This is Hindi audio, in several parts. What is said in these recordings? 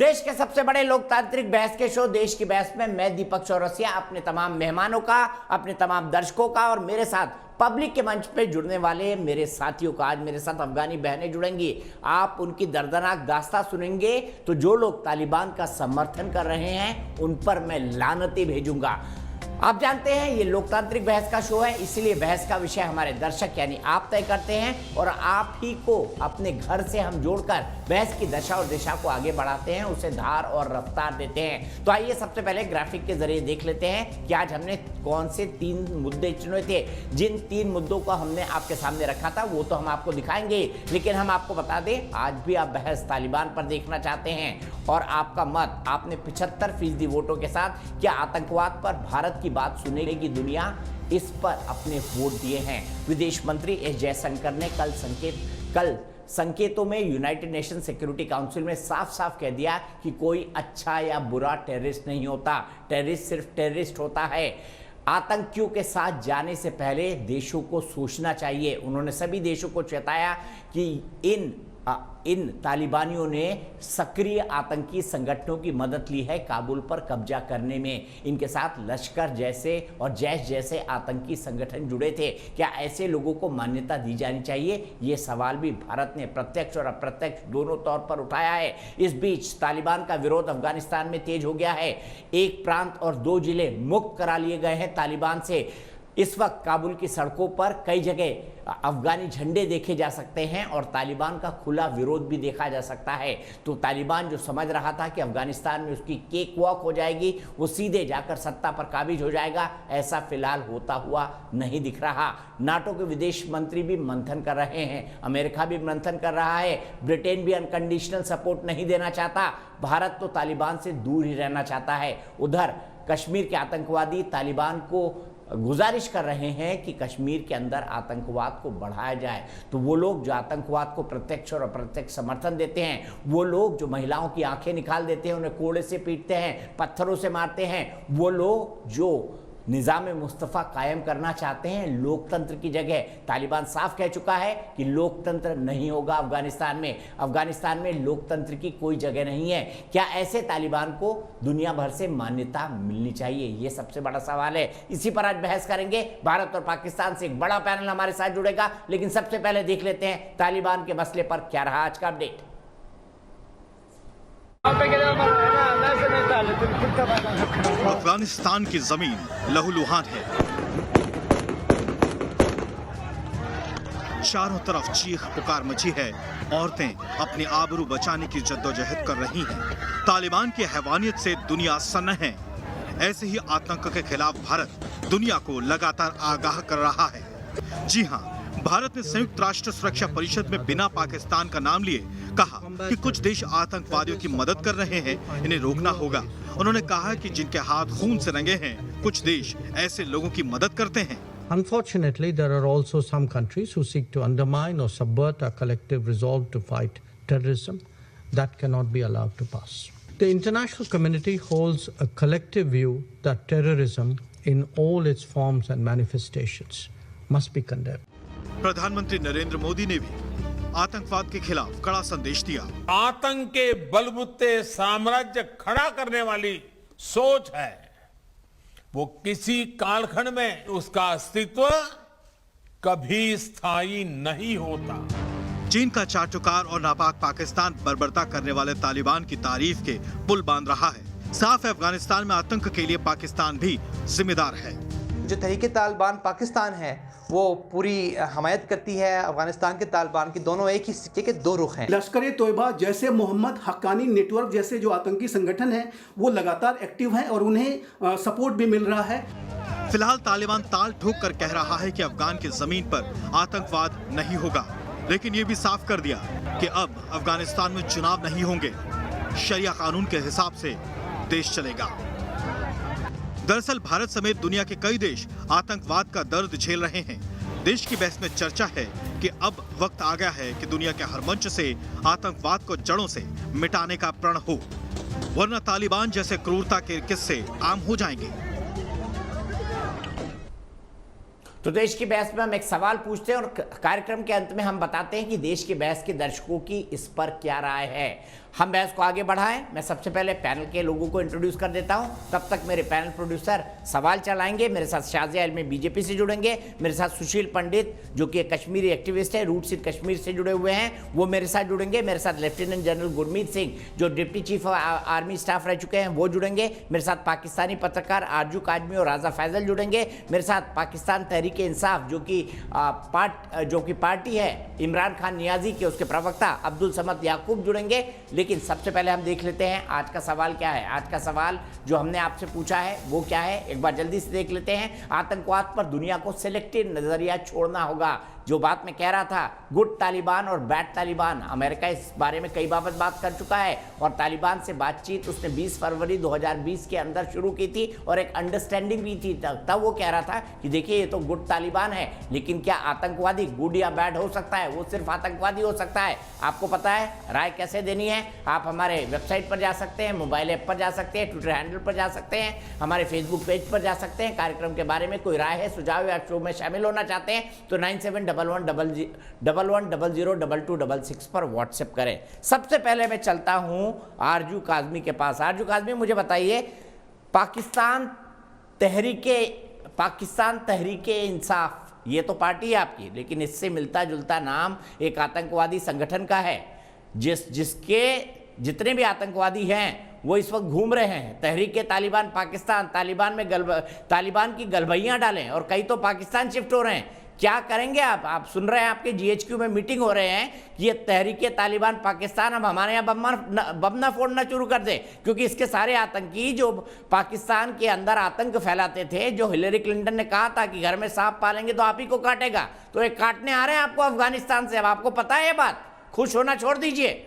देश के सबसे बड़े लोकतांत्रिक बहस के शो देश की बहस में मैं दीपक चौरसिया अपने तमाम मेहमानों का, अपने तमाम दर्शकों का और मेरे साथ पब्लिक के मंच पे जुड़ने वाले मेरे साथियों का, आज मेरे साथ अफगानी बहनें जुड़ेंगी। आप उनकी दर्दनाक दास्तां सुनेंगे तो जो लोग तालिबान का समर्थन कर रहे हैं उन पर मैं लानतें भेजूंगा। आप जानते हैं ये लोकतांत्रिक बहस का शो है, इसीलिए बहस का विषय हमारे दर्शक यानी आप तय करते हैं और आप ही को अपने घर से हम जोड़कर बहस की दशा और दिशा को आगे बढ़ाते हैं, उसे धार और रफ्तार देते हैं। तो आइए सबसे पहले ग्राफिक के जरिए देख लेते हैं कि आज हमने कौन से 3 मुद्दे चुने थे। जिन 3 मुद्दों को हमने आपके सामने रखा था वो तो हम आपको दिखाएंगे, लेकिन हम आपको बता दें आज भी आप बहस तालिबान पर देखना चाहते हैं और आपका मत आपने 75% वोटों के साथ क्या आतंकवाद पर भारत की बात सुनेगी दुनिया, इस पर अपने वोट दिए हैं। विदेश मंत्री एस जयशंकर ने कल संकेतों में यूनाइटेड नेशन सिक्योरिटी काउंसिल में साफ साफ कह दिया कि कोई अच्छा या बुरा टेररिस्ट नहीं होता, टेररिस्ट सिर्फ टेररिस्ट होता है। आतंकियों के साथ जाने से पहले देशों को सोचना चाहिए। उन्होंने सभी देशों को चेताया कि इन तालिबानियों ने सक्रिय आतंकी संगठनों की मदद ली है काबुल पर कब्जा करने में। इनके साथ लश्कर जैसे और जैश जैसे आतंकी संगठन जुड़े थे। क्या ऐसे लोगों को मान्यता दी जानी चाहिए? ये सवाल भी भारत ने प्रत्यक्ष और अप्रत्यक्ष दोनों तौर पर उठाया है। इस बीच तालिबान का विरोध अफगानिस्तान में तेज हो गया है। एक प्रांत और 2 जिले मुक्त करा लिए गए हैं तालिबान से। इस वक्त काबुल की सड़कों पर कई जगह अफगानी झंडे देखे जा सकते हैं और तालिबान का खुला विरोध भी देखा जा सकता है। तो तालिबान जो समझ रहा था कि अफगानिस्तान में उसकी केक वॉक हो जाएगी, वो सीधे जाकर सत्ता पर काबिज हो जाएगा, ऐसा फिलहाल होता हुआ नहीं दिख रहा। नाटो के विदेश मंत्री भी मंथन कर रहे हैं, अमेरिका भी मंथन कर रहा है, ब्रिटेन भी अनकंडीशनल सपोर्ट नहीं देना चाहता। भारत तो तालिबान से दूर ही रहना चाहता है। उधर कश्मीर के आतंकवादी तालिबान को गुजारिश कर रहे हैं कि कश्मीर के अंदर आतंकवाद को बढ़ाया जाए। तो वो लोग जो आतंकवाद को प्रत्यक्ष और अप्रत्यक्ष समर्थन देते हैं, वो लोग जो महिलाओं की आंखें निकाल देते हैं, उन्हें कोड़े से पीटते हैं, पत्थरों से मारते हैं, वो लोग जो निज़ाम मुस्तफ़ा कायम करना चाहते हैं लोकतंत्र की जगह, तालिबान साफ कह चुका है कि लोकतंत्र नहीं होगा अफगानिस्तान में। अफगानिस्तान में लोकतंत्र की कोई जगह नहीं है। क्या ऐसे तालिबान को दुनिया भर से मान्यता मिलनी चाहिए? ये सबसे बड़ा सवाल है। इसी पर आज बहस करेंगे। भारत और पाकिस्तान से एक बड़ा पैनल हमारे साथ जुड़ेगा, लेकिन सबसे पहले देख लेते हैं तालिबान के मसले पर क्या रहा आज का अपडेट। अफगानिस्तान की जमीन लहूलुहान है। चारों तरफ चीख पुकार मची है। औरतें अपनी आबरू बचाने की जद्दोजहद कर रही हैं। तालिबान की हैवानियत से दुनिया सन्न है। ऐसे ही आतंक के खिलाफ भारत दुनिया को लगातार आगाह कर रहा है। जी हां, भारत ने संयुक्त राष्ट्र सुरक्षा परिषद में बिना पाकिस्तान का नाम लिए कहा कि कुछ देश आतंकवादियों की मदद कर रहे हैं, इन्हें रोकना होगा। उन्होंने कहा कि जिनके हाथ खून से रंगे हैं, कुछ देश ऐसे लोगों की मदद करते हैं। Unfortunately, there are also some countries who seek to undermine or subvert our collective resolve to fight terrorism. That cannot be allowed to pass. The international community holds a collective view that terrorism in all its forms and manifestations must be condemned. प्रधानमंत्री नरेंद्र मोदी ने भी आतंकवाद के खिलाफ कड़ा संदेश दिया। आतंक के बलबूते साम्राज्य खड़ा करने वाली सोच है, वो किसी कालखंड में उसका अस्तित्व कभी स्थायी नहीं होता। चीन का चाटुकार और नापाक पाकिस्तान बर्बरता करने वाले तालिबान की तारीफ के पुल बांध रहा है। साफ है, अफगानिस्तान में आतंक के लिए पाकिस्तान भी जिम्मेदार है। जो तहरीके तालिबान पाकिस्तान है वो पूरी हमायत करती है अफगानिस्तान के तालिबान की। दोनों एक ही सिक्के के 2 रुख हैं। लश्कर तोयबा जैसे मोहम्मद हक्कानी नेटवर्क जैसे जो आतंकी संगठन है वो लगातार एक्टिव हैं और उन्हें सपोर्ट भी मिल रहा है। फिलहाल तालिबान ताल ठोक कर कह रहा है कि अफगान की जमीन पर आतंकवाद नहीं होगा, लेकिन ये भी साफ कर दिया कि अब अफगानिस्तान में चुनाव नहीं होंगे, शरिया कानून के हिसाब से देश चलेगा। दरअसल भारत समेत दुनिया के कई देश आतंकवाद का दर्द झेल रहे हैं। देश की बहस में चर्चा है कि अब वक्त आ गया है कि दुनिया के हर मंच से आतंकवाद को जड़ों से मिटाने का प्रण हो, वरना तालिबान जैसे क्रूरता के किस्से आम हो जाएंगे। तो देश की बहस में हम एक सवाल पूछते हैं और कार्यक्रम के अंत में हम बताते हैं कि देश की बहस के दर्शकों की इस पर क्या राय है। हम बहस को आगे बढ़ाएं। मैं सबसे पहले पैनल के लोगों को इंट्रोड्यूस कर देता हूं, तब तक मेरे पैनल प्रोड्यूसर सवाल चलाएंगे। मेरे साथ शाजिया इल्मी बीजेपी से जुड़ेंगे, मेरे साथ सुशील पंडित जो कि एक कश्मीरी एक्टिविस्ट है, रूट्स इन कश्मीर से जुड़े हुए हैं, वो मेरे साथ जुड़ेंगे। मेरे साथ लेफ्टिनेंट जनरल गुरमीत सिंह जो डिप्टी चीफ आर्मी स्टाफ रह चुके हैं वो जुड़ेंगे। मेरे साथ पाकिस्तानी पत्रकार आरजू काजमी और राजा फैजल जुड़ेंगे। मेरे साथ पाकिस्तान तहरीक इंसाफ जो कि पार्टी है इमरान खान नियाजी के, उसके प्रवक्ता अब्दुल समद याकूब जुड़ेंगे। लेकिन सबसे पहले हम देख लेते हैं आज का सवाल क्या है। आज का सवाल जो हमने आपसे पूछा है वो क्या है, एक बार जल्दी से देख लेते हैं। आतंकवाद पर दुनिया को सिलेक्टिव नजरिया छोड़ना होगा। जो बात मैं कह रहा था, गुड तालिबान और बैड तालिबान, अमेरिका इस बारे में कई बात कर चुका है और तालिबान से बातचीत उसने 20 फरवरी 2020 के अंदर शुरू की थी और एक अंडरस्टैंडिंग भी थी। तब वो कह रहा था कि देखिए ये तो गुड तालिबान है, लेकिन क्या आतंकवादी गुड या बैड हो सकता है? वो सिर्फ आतंकवादी हो सकता है। आपको पता है राय कैसे देनी है? आप हमारे वेबसाइट पर जा सकते हैं, मोबाइल ऐप पर जा सकते हैं, ट्विटर हैंडल पर जा सकते हैं, हमारे फेसबुक पेज पर जा सकते हैं। कार्यक्रम के बारे में कोई राय है, सुझाव या शो में शामिल होना चाहते हैं तो 9711002266 पर व्हाट्सएप करें। सबसे पहले मैं चलता हूं आरजू काजमी के पास। आरजू काजमी, मुझे बताइए, पाकिस्तान तहरीके इंसाफ ये तो पार्टी है आपकी, लेकिन इससे मिलता जुलता नाम एक आतंकवादी संगठन का है जिसके जितने भी आतंकवादी हैं वो इस वक्त घूम रहे हैं। तहरीके तालिबान पाकिस्तान, तालिबान की गलबैयां डालें और कई तो पाकिस्तान शिफ्ट हो रहे हैं। क्या करेंगे आप सुन रहे हैं, आपके GHQ में मीटिंग हो रहे हैं कि ये तहरीके तालिबान पाकिस्तान अब हमारे यहाँ बम ना फोड़ना शुरू कर दे, क्योंकि इसके सारे आतंकी जो पाकिस्तान के अंदर आतंक फैलाते थे, जो हिलेरी क्लिंटन ने कहा था कि घर में सांप पालेंगे तो आप ही को काटेगा, तो ये काटने आ रहे हैं आपको अफगानिस्तान से। अब आपको पता है ये बात, खुश होना छोड़ दीजिए।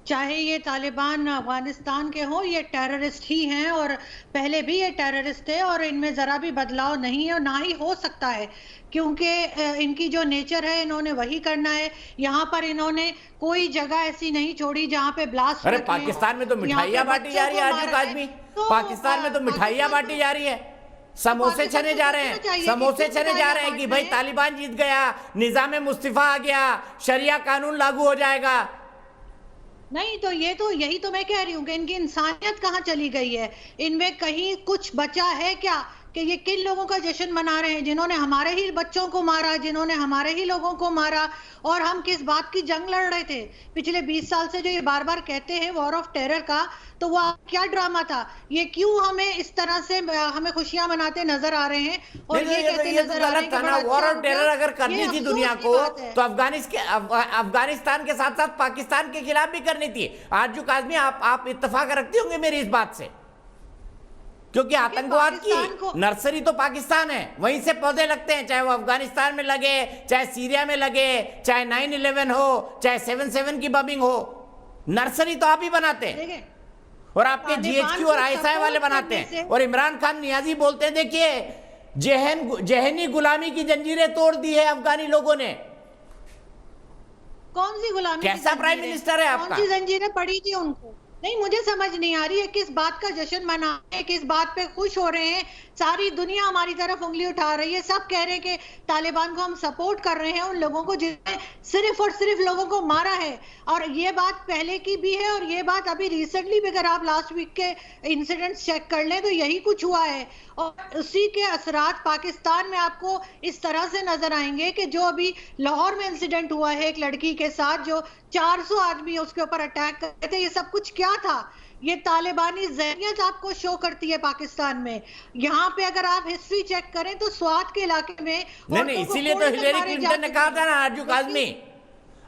चाहे ये तालिबान अफगानिस्तान के हों, ये टेररिस्ट ही हैं और पहले भी ये टेररिस्ट थे और इनमें ज़रा भी बदलाव नहीं है और ना ही हो सकता है, क्योंकि इनकी जो नेचर है इन्होंने वही करना है। यहाँ पर इन्होंने कोई जगह ऐसी नहीं छोड़ी जहाँ पे ब्लास्ट। अरे पाकिस्तान में तो मिठाइयाँ बांटी जा रही है आरजू काजमी, पाकिस्तान में तो मिठाइयाँ बांटी जा रही है, समोसे छने जा रहे हैं, कि भाई तालिबान जीत गया, निजाम मुस्तफा आ गया, शरिया कानून लागू हो जाएगा। नहीं तो यही तो मैं कह रही हूँ कि इनकी इंसानियत कहाँ चली गई है? इनमें कहीं कुछ बचा है क्या कि ये किन लोगों का जश्न मना रहे हैं जिन्होंने हमारे ही बच्चों को मारा, जिन्होंने हमारे ही लोगों को मारा? और हम किस बात की जंग लड़ रहे थे पिछले 20 साल से? जो ये बार बार कहते हैं वॉर ऑफ टेरर का, तो वो क्या ड्रामा था? ये क्यों हमें इस तरह से हमें खुशियां मनाते नजर आ रहे हैं और ये कहते नजर आ रहे हैं कि बड़ा अच्छा वॉर ऑफ टेरर अगर करनी थी दुनिया को तो अफगानिस्तान के साथ साथ पाकिस्तान के खिलाफ भी करनी थी। आरजू काजमी, आप इत्तेफाक रखती होंगे मेरी इस बात से, क्योंकि आतंकवाद की नर्सरी तो पाकिस्तान है, वहीं से पौधे लगते हैं, चाहे वो अफगानिस्तान में लगे, चाहे सीरिया में लगे, चाहे 9/11 हो, चाहे 7/7 की बमिंग हो, नर्सरी तो आप ही बनाते हैं और आपके GHQ और ISI वाले बनाते हैं। और इमरान खान नियाजी बोलते हैं देखिए जहनी गुलामी की जंजीरें तोड़ दी है अफगानी लोगों ने। कौन सी गुलामी? कैसा प्राइम मिनिस्टर है आपका? कौन सी जंजीरें पड़ी थी उनको? नहीं, मुझे समझ नहीं आ रही है किस बात का जश्न मना रहे हैं, किस बात पे खुश हो रहे हैं। सारी दुनिया हमारी तरफ उंगली उठा रही है, सब कह रहे हैं कि तालिबान को हम सपोर्ट कर रहे हैं, उन लोगों को जिन्होंने सिर्फ और सिर्फ लोगों को मारा है। और ये बात पहले की भी है और ये बात अभी रिसेंटली भी, अगर आप लास्ट वीक के इंसिडेंट्स चेक कर लें तो यही कुछ हुआ है। और उसी के असरात पाकिस्तान में आपको इस तरह से नजर आएंगे कि जो अभी लाहौर में इंसिडेंट हुआ है एक लड़की के साथ, जो 400 आदमी उसके ऊपर अटैक कर रहे थे, ये सब कुछ क्या था? ये तालिबानी ज़हनियत आपको शो करती है पाकिस्तान में। यहाँ पे अगर आप हिस्ट्री चेक करें तो स्वात के इलाके में नहीं, इसीलिए तो हिलेरी क्लिंटन ने कहा था ना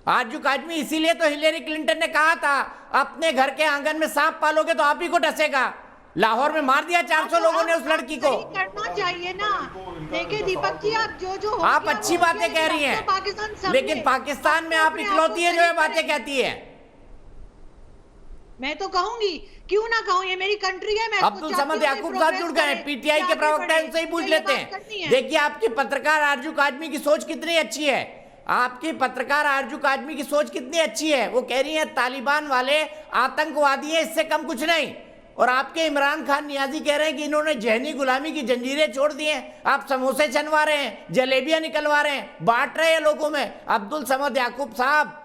आरजू काजमी, इसीलिए तो हिलेरी क्लिंटन ने कहा था अपने घर के आंगन में सांप पालोगे तो आप ही को डसेगा। लाहौर में मार दिया 400 लोगों ने उस लड़की को। करना चाहिए ना। देखिए दीपक जी, आप जो आप अच्छी बातें कह रही हैं, लेकिन पाकिस्तान में आप इकलौती है जो ये बातें कहती है। मैं तो कहूंगी, क्यों ना कहूं, ये मेरी कंट्री है। मैं अब्दुल समद याकूब साहब जुड़ गए, PTI के प्रवक्ता, उनसे ही पूछ लेते हैं। देखिए आपकी पत्रकार आरजू काजमी की सोच कितनी अच्छी है, आपकी पत्रकार आरजू काजमी की सोच कितनी अच्छी है। वो कह रही है तालिबान वाले आतंकवादी है, इससे कम कुछ नहीं। और आपके इमरान खान नियाजी कह रहे हैं कि इन्होंने जहनी गुलामी की जंजीरें छोड़ दी हैं। आप समोसे छनवा रहे हैं, जलेबियां निकलवा रहे हैं, बांट रहे हैं लोगों में। अब्दुल समद याकूब साहब,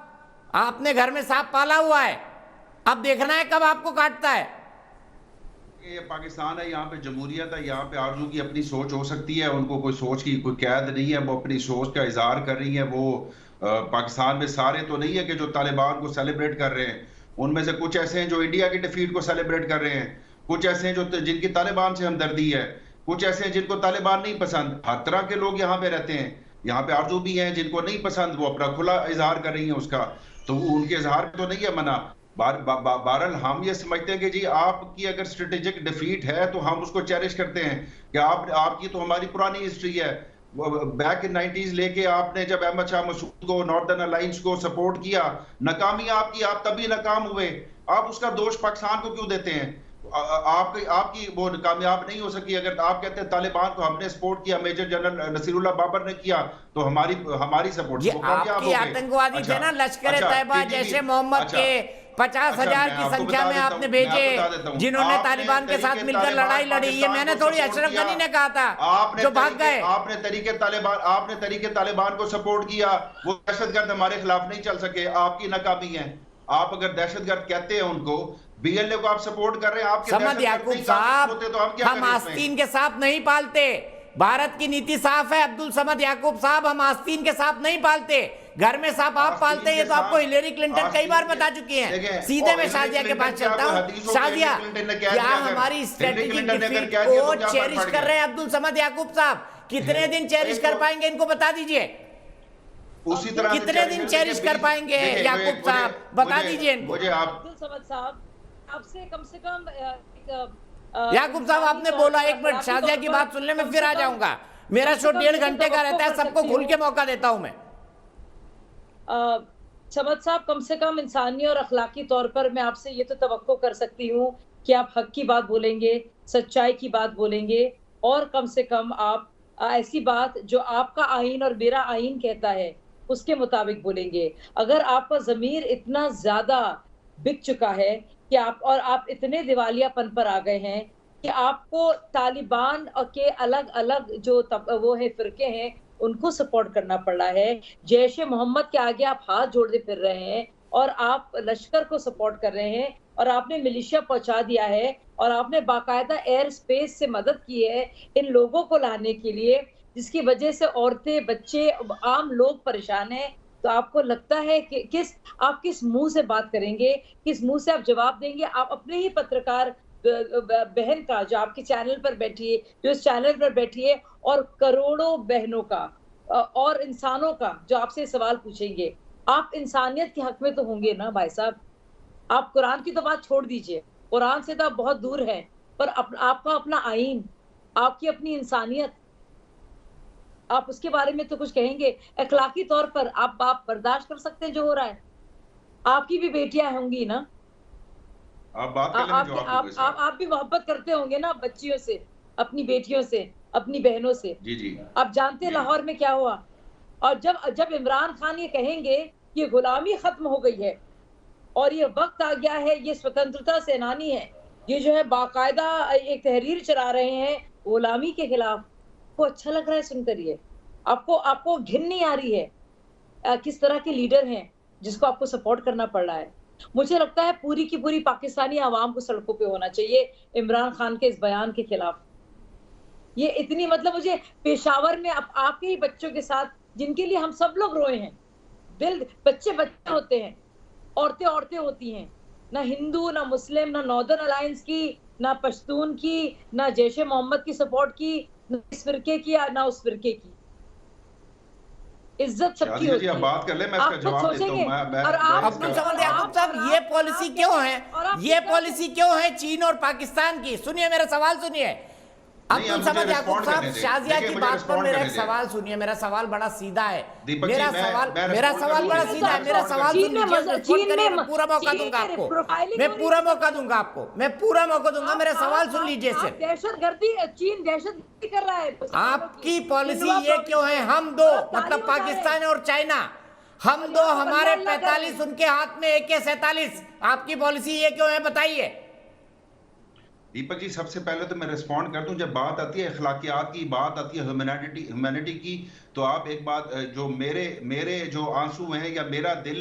आपने घर में सांप पाला हुआ है, अब देखना है कब आपको काटता है। ये पाकिस्तान है, यहाँ पे जमहूरियत है, यहाँ पे आरजू की अपनी सोच हो सकती है, उनको कोई सोच की कोई कैद नहीं है, वो अपनी सोच का इजहार कर रही है। वो पाकिस्तान में सारे तो नहीं है कि जो तालिबान को सेलिब्रेट कर रहे हैं, उनमें से कुछ ऐसे हैं जो इंडिया की डिफीट को सेलिब्रेट कर रहे हैं, कुछ ऐसे हैं जो जिनकी तालिबान से हमदर्दी है, कुछ ऐसे हैं जिनको तालिबान नहीं पसंद। हर तरह के लोग यहाँ पे रहते हैं। यहाँ पे आरजू भी हैं जिनको नहीं पसंद, वो अपना खुला इजहार कर रही है उसका, तो उनके इजहार तो नहीं है मना। बहरहाल हम ये समझते हैं कि जी आपकी अगर स्ट्रेटेजिक डिफीट है तो हम उसको चेरिश करते हैं कि आपकी तो हमारी पुरानी हिस्ट्री है। बैक इन 90s लेके आपने जब अहमद शाह मसूद को, नॉर्दर्न अलायंस को सपोर्ट किया, नाकामी आपकी, आप तभी नाकाम हुए। आप उसका दोष पाकिस्तान को क्यों देते हैं? आपकी वो कामयाब नहीं हो सकी। अगर आप कहते हैं तालिबान को हमने सपोर्ट किया, मेजर जनरल नसीरुल्लाह बाबर ने किया, तो हमारी सपोर्ट ये आपके आतंकवादी थे ना, लश्कर तैयबा जैसे मोहम्मद के 50,000 की संख्या में आपने भेजे, जिन्होंने तालिबान के साथ मिलकर लड़ाई लड़ी। ये मैंने थोड़ी अशरफ गनी ने कहा था, जो भाग गए। आपने तरीके तालिबान को सपोर्ट किया, वो दहशतगर्द हमारे खिलाफ नहीं चल सके, आपकी नाकामी है। आप अगर दहशतगर्द कहते हैं उनको, बीएलए को आप सपोर्ट कर रहे हैं, आपके समद याकूब साहब, हम आस्तीन के सांप नहीं पालते। भारत की नीति साफ है अब्दुल समद याकूब साहब, हम आस्तीन के सांप नहीं पालते। घर में सांप आप पालते हैं, ये तो आपको हिलेरी क्लिंटन कई बार बता चुकी हैं। सीधे मैं शाजिया के पास चलता हूं। शाजिया, क्या हमारी स्ट्रेटेजिक डिफीट को चेरिश कर रहे हैं अब्दुल समद याकूब साहब? कितने दिन चेरिश कर पाएंगे, इनको बता दीजिए। उसी तरह कितने दिन चेरिश कर पाएंगे याकूब साहब, बता दीजिए इनको। मुझे अब्दुल समद साहब, आपसे कम से कम याकूब साहब आपने बोला, एक मिनट शाजिया की बात सुन ले, मैं फिर आ जाऊंगा। मेरा शो 1.5 घंटे का रहता है, सबको खुल के मौका देता हूं मैं। समद साहब, कम से कम इंसानी और अखलाकी तौर पर मैं आपसे ये तो तवक्को कर सकती हूँ कि आप हक की बात बोलेंगे, सच्चाई की बात बोलेंगे, और कम से कम आप ऐसी बात जो आपका आईन और मेरा आईन कहता है उसके मुताबिक बोलेंगे। अगर आपका ज़मीर इतना ज्यादा बिक चुका है कि आप इतने दिवालियापन पर आ गए हैं कि आपको तालिबान के अलग अलग जो वो है फिरके हैं उनको सपोर्ट करना पड़ रहा है, जैश ए मोहम्मद के आगे आप हाथ जोड़ते फिर रहे हैं, और आप लश्कर को सपोर्ट कर रहे हैं, और आपने मिलिशिया पहुंचा दिया है, और आपने बाकायदा एयर स्पेस से मदद की है इन लोगों को लाने के लिए, जिसकी वजह से औरतें, बच्चे, आम लोग परेशान हैं। तो आपको लगता है कि आप किस मुंह से बात करेंगे, किस मुंह से आप जवाब देंगे? आप अपने ही पत्रकार बहन का, जो आपके चैनल पर बैठी है, जो इस चैनल पर बैठी है, और करोड़ों बहनों का और इंसानों का जो आपसे सवाल पूछेंगे, आप इंसानियत के हक में तो होंगे ना भाई साहब। आप कुरान की तो बात छोड़ दीजिए, कुरान से तो आप बहुत दूर हैं, पर आपका अपना आईन, आपकी अपनी इंसानियत, आप उसके बारे में तो कुछ कहेंगे। अखलाकी तौर पर आप बर्दाश्त कर सकते हैं जो हो रहा है? आपकी भी बेटियां होंगी ना, आप बात कर लें, आप भी मोहब्बत करते होंगे ना बच्चियों से, अपनी बेटियों से, अपनी बहनों से। जी जी। आप जानते हैं लाहौर में क्या हुआ? और जब इमरान खान ये कहेंगे कि गुलामी खत्म हो गई है और ये वक्त आ गया है, ये स्वतंत्रता सेनानी है, ये जो है बाकायदा एक तहरीर चला रहे हैं गुलामी के खिलाफ, को अच्छा लग रहा है सुनकर? ये आपको घिन नहीं आ रही है किस तरह के लीडर हैं जिसको आपको सपोर्ट करना पड़ रहा है? मुझे लगता है पूरी की पूरी पाकिस्तानी आवाम को सड़कों पे होना चाहिए इमरान खान के इस बयान के खिलाफ। ये इतनी, मतलब मुझे पेशावर में आपके ही बच्चों के साथ, जिनके लिए हम सब लोग रोए हैं, दिल, बच्चे होते हैं, औरतें होती हैं, ना हिंदू, ना मुस्लिम, ना नॉर्दर्न अलायंस की, ना पश्तून की, ना जैश ए मोहम्मद की सपोर्ट की, ना इस फिरके की, ना उस फिरके की। इज्जत सबकी होती है। बात कर ले, मैं इसका जवाब देता हूं। और आप अब्दुल समद याकूब साहब, ये पॉलिसी क्यों है? ये पॉलिसी क्यों है चीन और पाकिस्तान की? सुनिए मेरा सवाल सुनिए अब्दुल समद याकूब साहब, शाजिया की बात पर मेरा एक सवाल सुनिए। मेरा सवाल बड़ा सीधा है, मेरा सवाल बड़ा सीधा है। मेरा सवाल सुनिए, मैं पूरा मौका दूंगा आपको, मैं पूरा मौका दूंगा, मेरा सवाल सुन लीजिए सिर्फ। दहशतगर्दी, चीन दहशतगर्दी कर रहा है। आपकी पॉलिसी ये क्यों है? हम दो, मतलब पाकिस्तान और चाइना, हम दो, हमारे 45, उनके हाथ में AK-47, आपकी पॉलिसी ये क्यों है बताइए? दीपक जी, सबसे पहले तो मैं रिस्पॉन्ड कर दूं, जब बात आती है अखलाकियात की, बात आती है ह्यूमैनिटी की, तो आप एक बात, जो मेरे जो आंसू हैं या मेरा दिल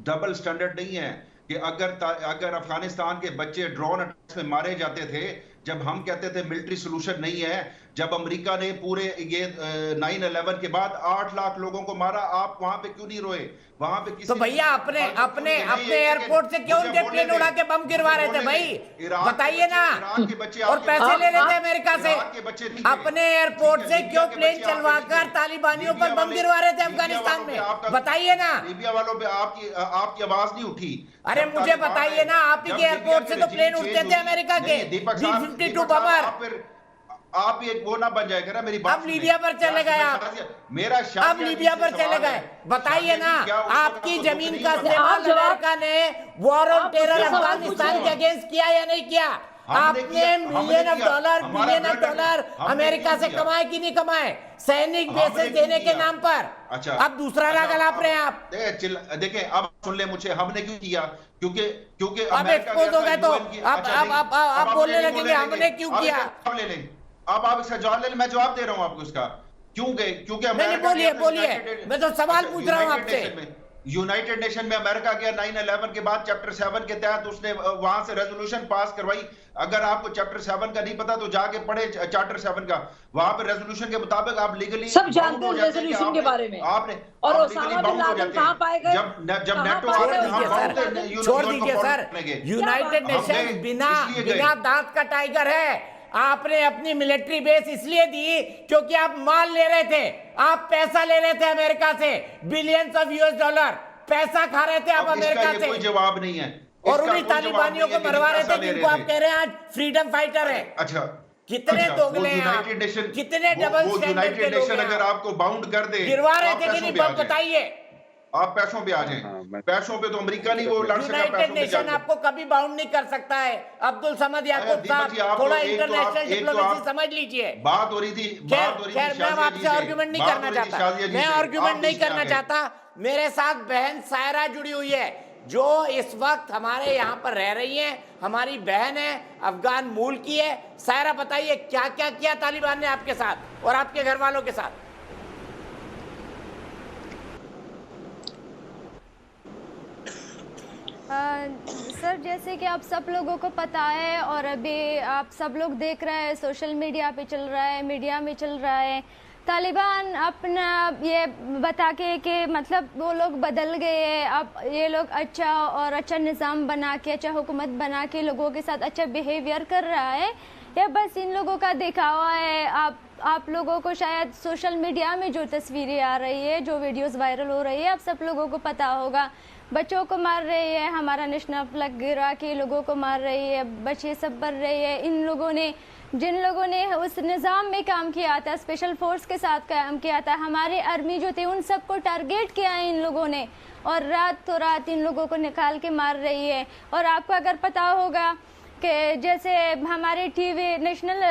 डबल स्टैंडर्ड नहीं है कि अगर अफगानिस्तान के बच्चे ड्रोन अटैक्स में मारे जाते थे, जब हम कहते थे मिलिट्री सोल्यूशन नहीं है, जब अमेरिका ने पूरे ये 9/11 के बाद 8 लाख लोगों को मारा, आप वहां पे क्यों नहीं रोए? वहां पे किसी तो भैया अपने एयरपोर्ट से क्यों उनके प्लेन उड़ा के बम गिरवा रहे थे भाई? बताइए ना। और पैसे ले रहे थे अमेरिका से, अपने एयरपोर्ट से क्यों प्लेन चलवाकर तालिबानियों पर बम गिरवा रहे थे अफगानिस्तान में? बताइए ना। लीबिया वालों पे आपकी आवाज नहीं उठी। अरे मुझे बताइए ना, आप ही के एयरपोर्ट से तो प्लेन उड़ते थे अमेरिका के B-52 बमर। आप एक वो ना बन जाएगा ना मेरी बात। अब लीबिया पर चले गए आप, मेरा अब लीबिया पर चले गए। बताइए ना, आपकी जमीन का इस्तेमाल अमेरिका ने वॉर ऑन टेरर अफगानिस्तान के अगेंस्ट किया या नहीं किया? आपने मिलियन ऑफ डॉलर अमेरिका से कमाए कि नहीं कमाए, सैनिक बेसेस देने के नाम पर? अच्छा, अब दूसरा राग अलाप रहे हैं आप। देखें, अब सुन ले मुझे, हमने क्यों किया? क्योंकि अब एक्सपोज हो गए तो आप बोलने लगेंगे हमने क्यों किया। अब आप इसका जवाब ले लें, मैं जवाब दे रहा हूं आपको इसका। क्यों गए? क्योंकि बोलिए, मैं तो सवाल पूछ रहा हूं आपसे। यूनाइटेड नेशन में अमेरिका गया 9/11 के बाद, चैप्टर 7 के तहत उसने वहां से रेजोल्यूशन पास करवाई। अगर आपको चैप्टर 7 का नहीं पता तो जाके पढ़े चैप्टर 7 का, वहां पे रेजोल्यूशन के मुताबिक आप लीगली सब जानते हैं रेजोल्यूशन के बारे में। आपने और ओसामा बिन लादेन कहां पाए गए? जब नेटो छोड़ दीजिए सर, यूनाइटेड नेशन बिना दांत का टाइगर है। आपने अपनी मिलिट्री बेस इसलिए दी क्योंकि आप माल ले रहे थे, आप पैसा ले रहे थे अमेरिका से, बिलियंस ऑफ $, पैसा खा रहे थे आप अमेरिका से। कोई जवाब नहीं है। और उन्हीं तालिबानियों को मरवा रहे थे जिनको आप कह रहे हैं आज फ्रीडम फाइटर है। अच्छा, कितने दोगले हैं आप, कितने डबल स्टैंडर्ड के लोग हैं। अगर आपको बाउंड कर दे, गिरवा रहे थे कि नहीं, बताइए। आप पैसों पे आ जाएं। पैसों पे तो अमेरिका नहीं वो लड़ सका। यूनाइटेड नेशन आपको कभी बाउंड नहीं कर सकता है। अब्दुल समद याकूब साहब, थोड़ा इंटरनेशनल डिप्लोमेसी समझ लीजिए। बात हो रही थी, खैर मैं आपसे आर्गुमेंट नहीं करना चाहता, मैं आर्गुमेंट नहीं करना चाहता। मेरे साथ बहन सायरा जुड़ी हुई है, जो इस वक्त हमारे यहाँ पर रह रही हैं, हमारी बहन है, अफगान मूल की है। सायरा बताइए, क्या क्या किया तालिबान ने आपके साथ और आपके घर वालों के साथ? सर, जैसे कि आप सब लोगों को पता है और अभी आप सब लोग देख रहे हैं, सोशल मीडिया पे चल रहा है, मीडिया में चल रहा है, तालिबान अपना ये बता के कि मतलब वो लोग बदल गए हैं, अब ये लोग अच्छा निज़ाम बना के, अच्छा हुकूमत बना के लोगों के साथ अच्छा बिहेवियर कर रहा है। ये बस इन लोगों का दिखावा है। आप लोगों को शायद सोशल मीडिया में जो तस्वीरें आ रही है, जो वीडियोस वायरल हो रही है, आप सब लोगों को पता होगा, बच्चों को मार रही है, हमारा नेशनल फ्लैग गिरा के लोगों को मार रही है, बच्चे सब मर रहे हैं। इन लोगों ने, जिन लोगों ने उस निज़ाम में काम किया था, स्पेशल फोर्स के साथ काम किया था, हमारे आर्मी जो थे उन सबको टारगेट किया है इन लोगों ने, और रात इन लोगों को निकाल के मार रही है। और आपको अगर पता होगा कि जैसे हमारे नेशनल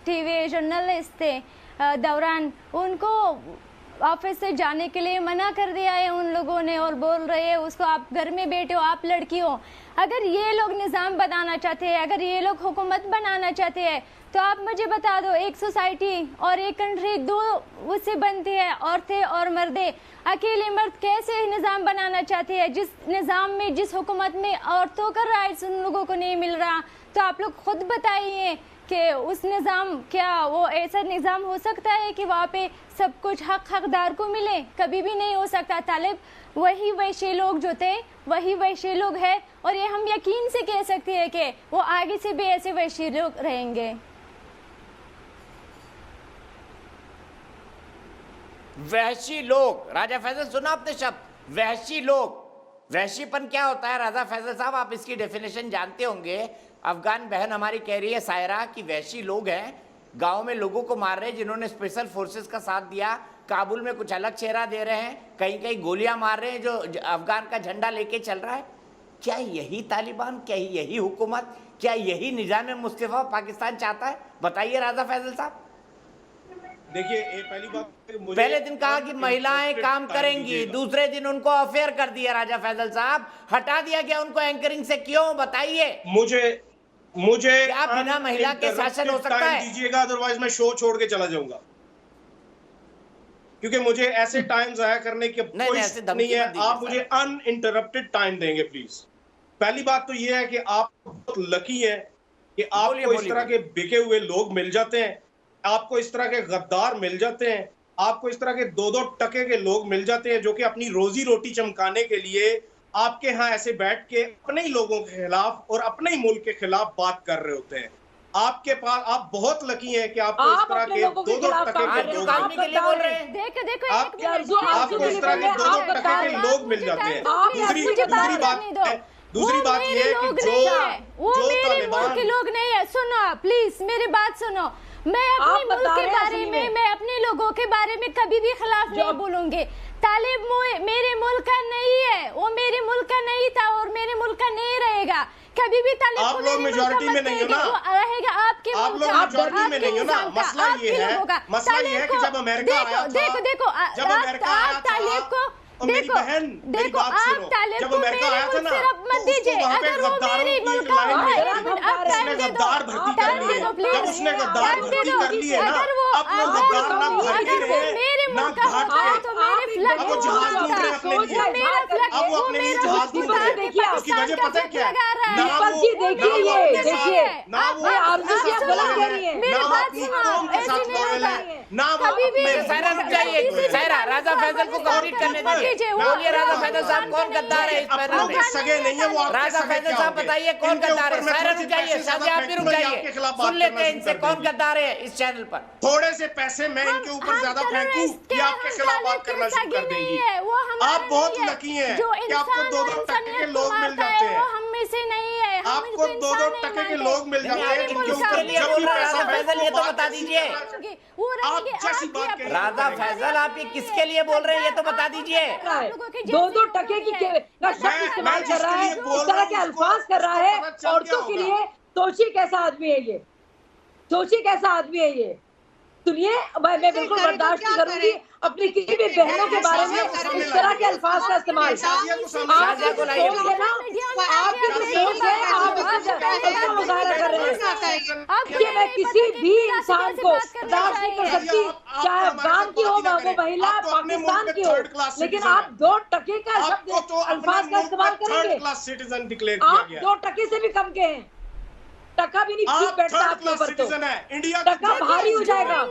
टीवी जर्नलिस्ट थे दौरान, उनको ऑफिस से जाने के लिए मना कर दिया है उन लोगों ने, और बोल रहे हैं उसको आप घर में बैठे हो, आप लड़की हो। अगर ये लोग निज़ाम बनाना चाहते हैं, अगर ये लोग हुकूमत बनाना चाहते हैं, तो आप मुझे बता दो, एक सोसाइटी और एक कंट्री दो उससे बनती है, औरतें और मर्दे। अकेले मर्द कैसे निज़ाम बनाना चाहते हैं जिस निज़ाम में, जिस हुकूमत में औरतों का राइट्स उन लोगों को नहीं मिल रहा? तो आप लोग खुद बताइए कि उस निज़ाम, क्या वो ऐसा निज़ाम हो सकता है कि वहाँ पे सब कुछ हकदार को मिले? कभी भी नहीं हो सकता। तालिब वही वैसे लोग जो थे वही वैसे लोग हैं, और ये हम यकीन से कह सकते हैं कि वो आगे से भी ऐसे वैसे लोग रहेंगे। वहशी लोग, राजा फैजल सुना आपने शब्द वहशी लोग? वहशीपन क्या होता है राजा फैजल साहब, आप इसकी डेफिनेशन जानते होंगे। अफगान बहन हमारी कह रही है सायरा कि वहशी लोग हैं, गांव में लोगों को मार रहे हैं जिन्होंने स्पेशल फोर्सेस का साथ दिया, काबुल में कुछ अलग चेहरा दे रहे हैं, कहीं कहीं गोलियां मार रहे हैं जो अफगान का झंडा लेके चल रहा है। क्या यही तालिबान, क्या यही हुकूमत, क्या यही निजाम मुस्तफा पाकिस्तान चाहता है? बताइए राजा फैजल साहब। देखिए, पहली बात, पहले दिन कहा कि महिलाएं काम करेंगी, दूसरे दिन उनको अफेयर कर दिया राजा फैजल साहब, हटा दिया गया उनको एंकरिंग से, क्यों बताइए? मुझे क्या बिना महिला के शासन हो सकता है? दीजिएगा, अदरवाइज मैं शो छोड़ के चला जाऊंगा, क्योंकि मुझे ऐसे टाइम जाया करने की कोई नहीं है। आप मुझे अनइंटरप्टेड टाइम देंगे प्लीज। पहली बात तो ये है कि आप बहुत लकी हैं कि आपको इस तरह के बिके हुए लोग मिल जाते हैं, आपको इस तरह के गद्दार मिल जाते हैं, आपको इस तरह के 2-2 टके के लोग मिल जाते हैं जो कि अपनी रोजी रोटी चमकाने के लिए आपके यहाँ ऐसे बैठ के अपने ही लोगों के खिलाफ और अपने ही मुल्क के खिलाफ बात कर रहे होते हैं। आपके पास, आप बहुत लकी हैं कि आपको इस तरह के 2-2 टके के लोग, आपको इस तरह के 2-2 टके के लोग मिल जाते हैं। दूसरी बात ये है कि वो मेरे मुल्क के लोग नहीं है। सुनो प्लीज मेरी बात सुनो, मैं अपने मुल्क के बारे में, मैं अपने लोगों के बारे में कभी भी खिलाफ नहीं बोलूंगी। तालिब मेरे मुल्क का नहीं है, वो मेरे मुल्क का नहीं था और मेरे मुल्क का नहीं रहेगा कभी भी। तालिब आप लोग मेजॉरिटी में नहीं हो ना, रहेगा आपके आप लोग मेजॉरिटी में नहीं हो ना। मसला ये है कि जब अमेरिका आया था, देखो जब अमेरिका आया था, मेरी बहन, मेरी बात सुनो, जब अमेरिका आया था ना, मत दीजिए। अगर वो मेरे मुल्क का उसने गद्दार भर्ती कर लिए, जब उसने गद्दार भर्ती कर लिए ना, अब वो गद्दार ना भर्ती रहे ना घाट पे, अब वो जहाज ढूंढ रहे अपने लिए, अब वो अपने लिए जहाज ढूंढ रहे हैं। उसकी वजह पता है क्या है? ना वो अपनी कौम के साथ लॉयल है, ना वो सायरा, राजा फैजल को कंप्लीट करने दीजिए। बोलिए राजा फैजल साहब, कौन गद्दार है इस पैनल में? सगे नहीं है वो, राजा फैजल साहब बताइए कौन गद्दार है? सायरा रुक जाइए, शादी आप भी रुक जाइए, सुन लेते हैं इनसे कौन गद्दार है इस चैनल पर। थोड़े से पैसे मैं इनके ऊपर ज्यादा फेंकूं कि आपके खिलाफ बात करना शुरू कर देंगी। आप बहुत लकी हैं कि आपको 2-2 टके के लोग मिल जाते हैं, हम में से नहीं है, आपको 2-2 टके के लोग मिल जाते हैं जिनके ऊपर जब भी पैसा फैजल ये तो बता दीजिए। आप जैसी बात करें राजा फैजल आप ये किसके लिए बोल रहे हैं ये तो बता दीजिए। 2-2 टके की का शब्द इस्तेमाल कर रहा है, इस तरह के अल्फाज कर रहा है औरतों के लिए। सोचिए कैसा आदमी है ये, सोचिए कैसा आदमी है ये। सुनिए, मैं बिल्कुल बर्दाश्त नहीं करूंगी अपनी किसी भी बहनों के बारे में इस तरह के अल्फाज का इस्तेमाल। आपकी जो सोच है ना, आपकी जो सोच है, आप इसका मुजाहरा कर रहे हैं कि मैं किसी भी इंसान को बर्दाश्त नहीं कर सकती, चाहे अफगान की हो, वो महिला पाकिस्तान की हो, लेकिन आप 2 टके का शब्द अल्फाज का इस्तेमाल करेंगे। आप 2 टके से भी कम के हैं, टका भी नहीं ठीक बैठता आपके ऊपर, तो टका भारी हो जाएगा।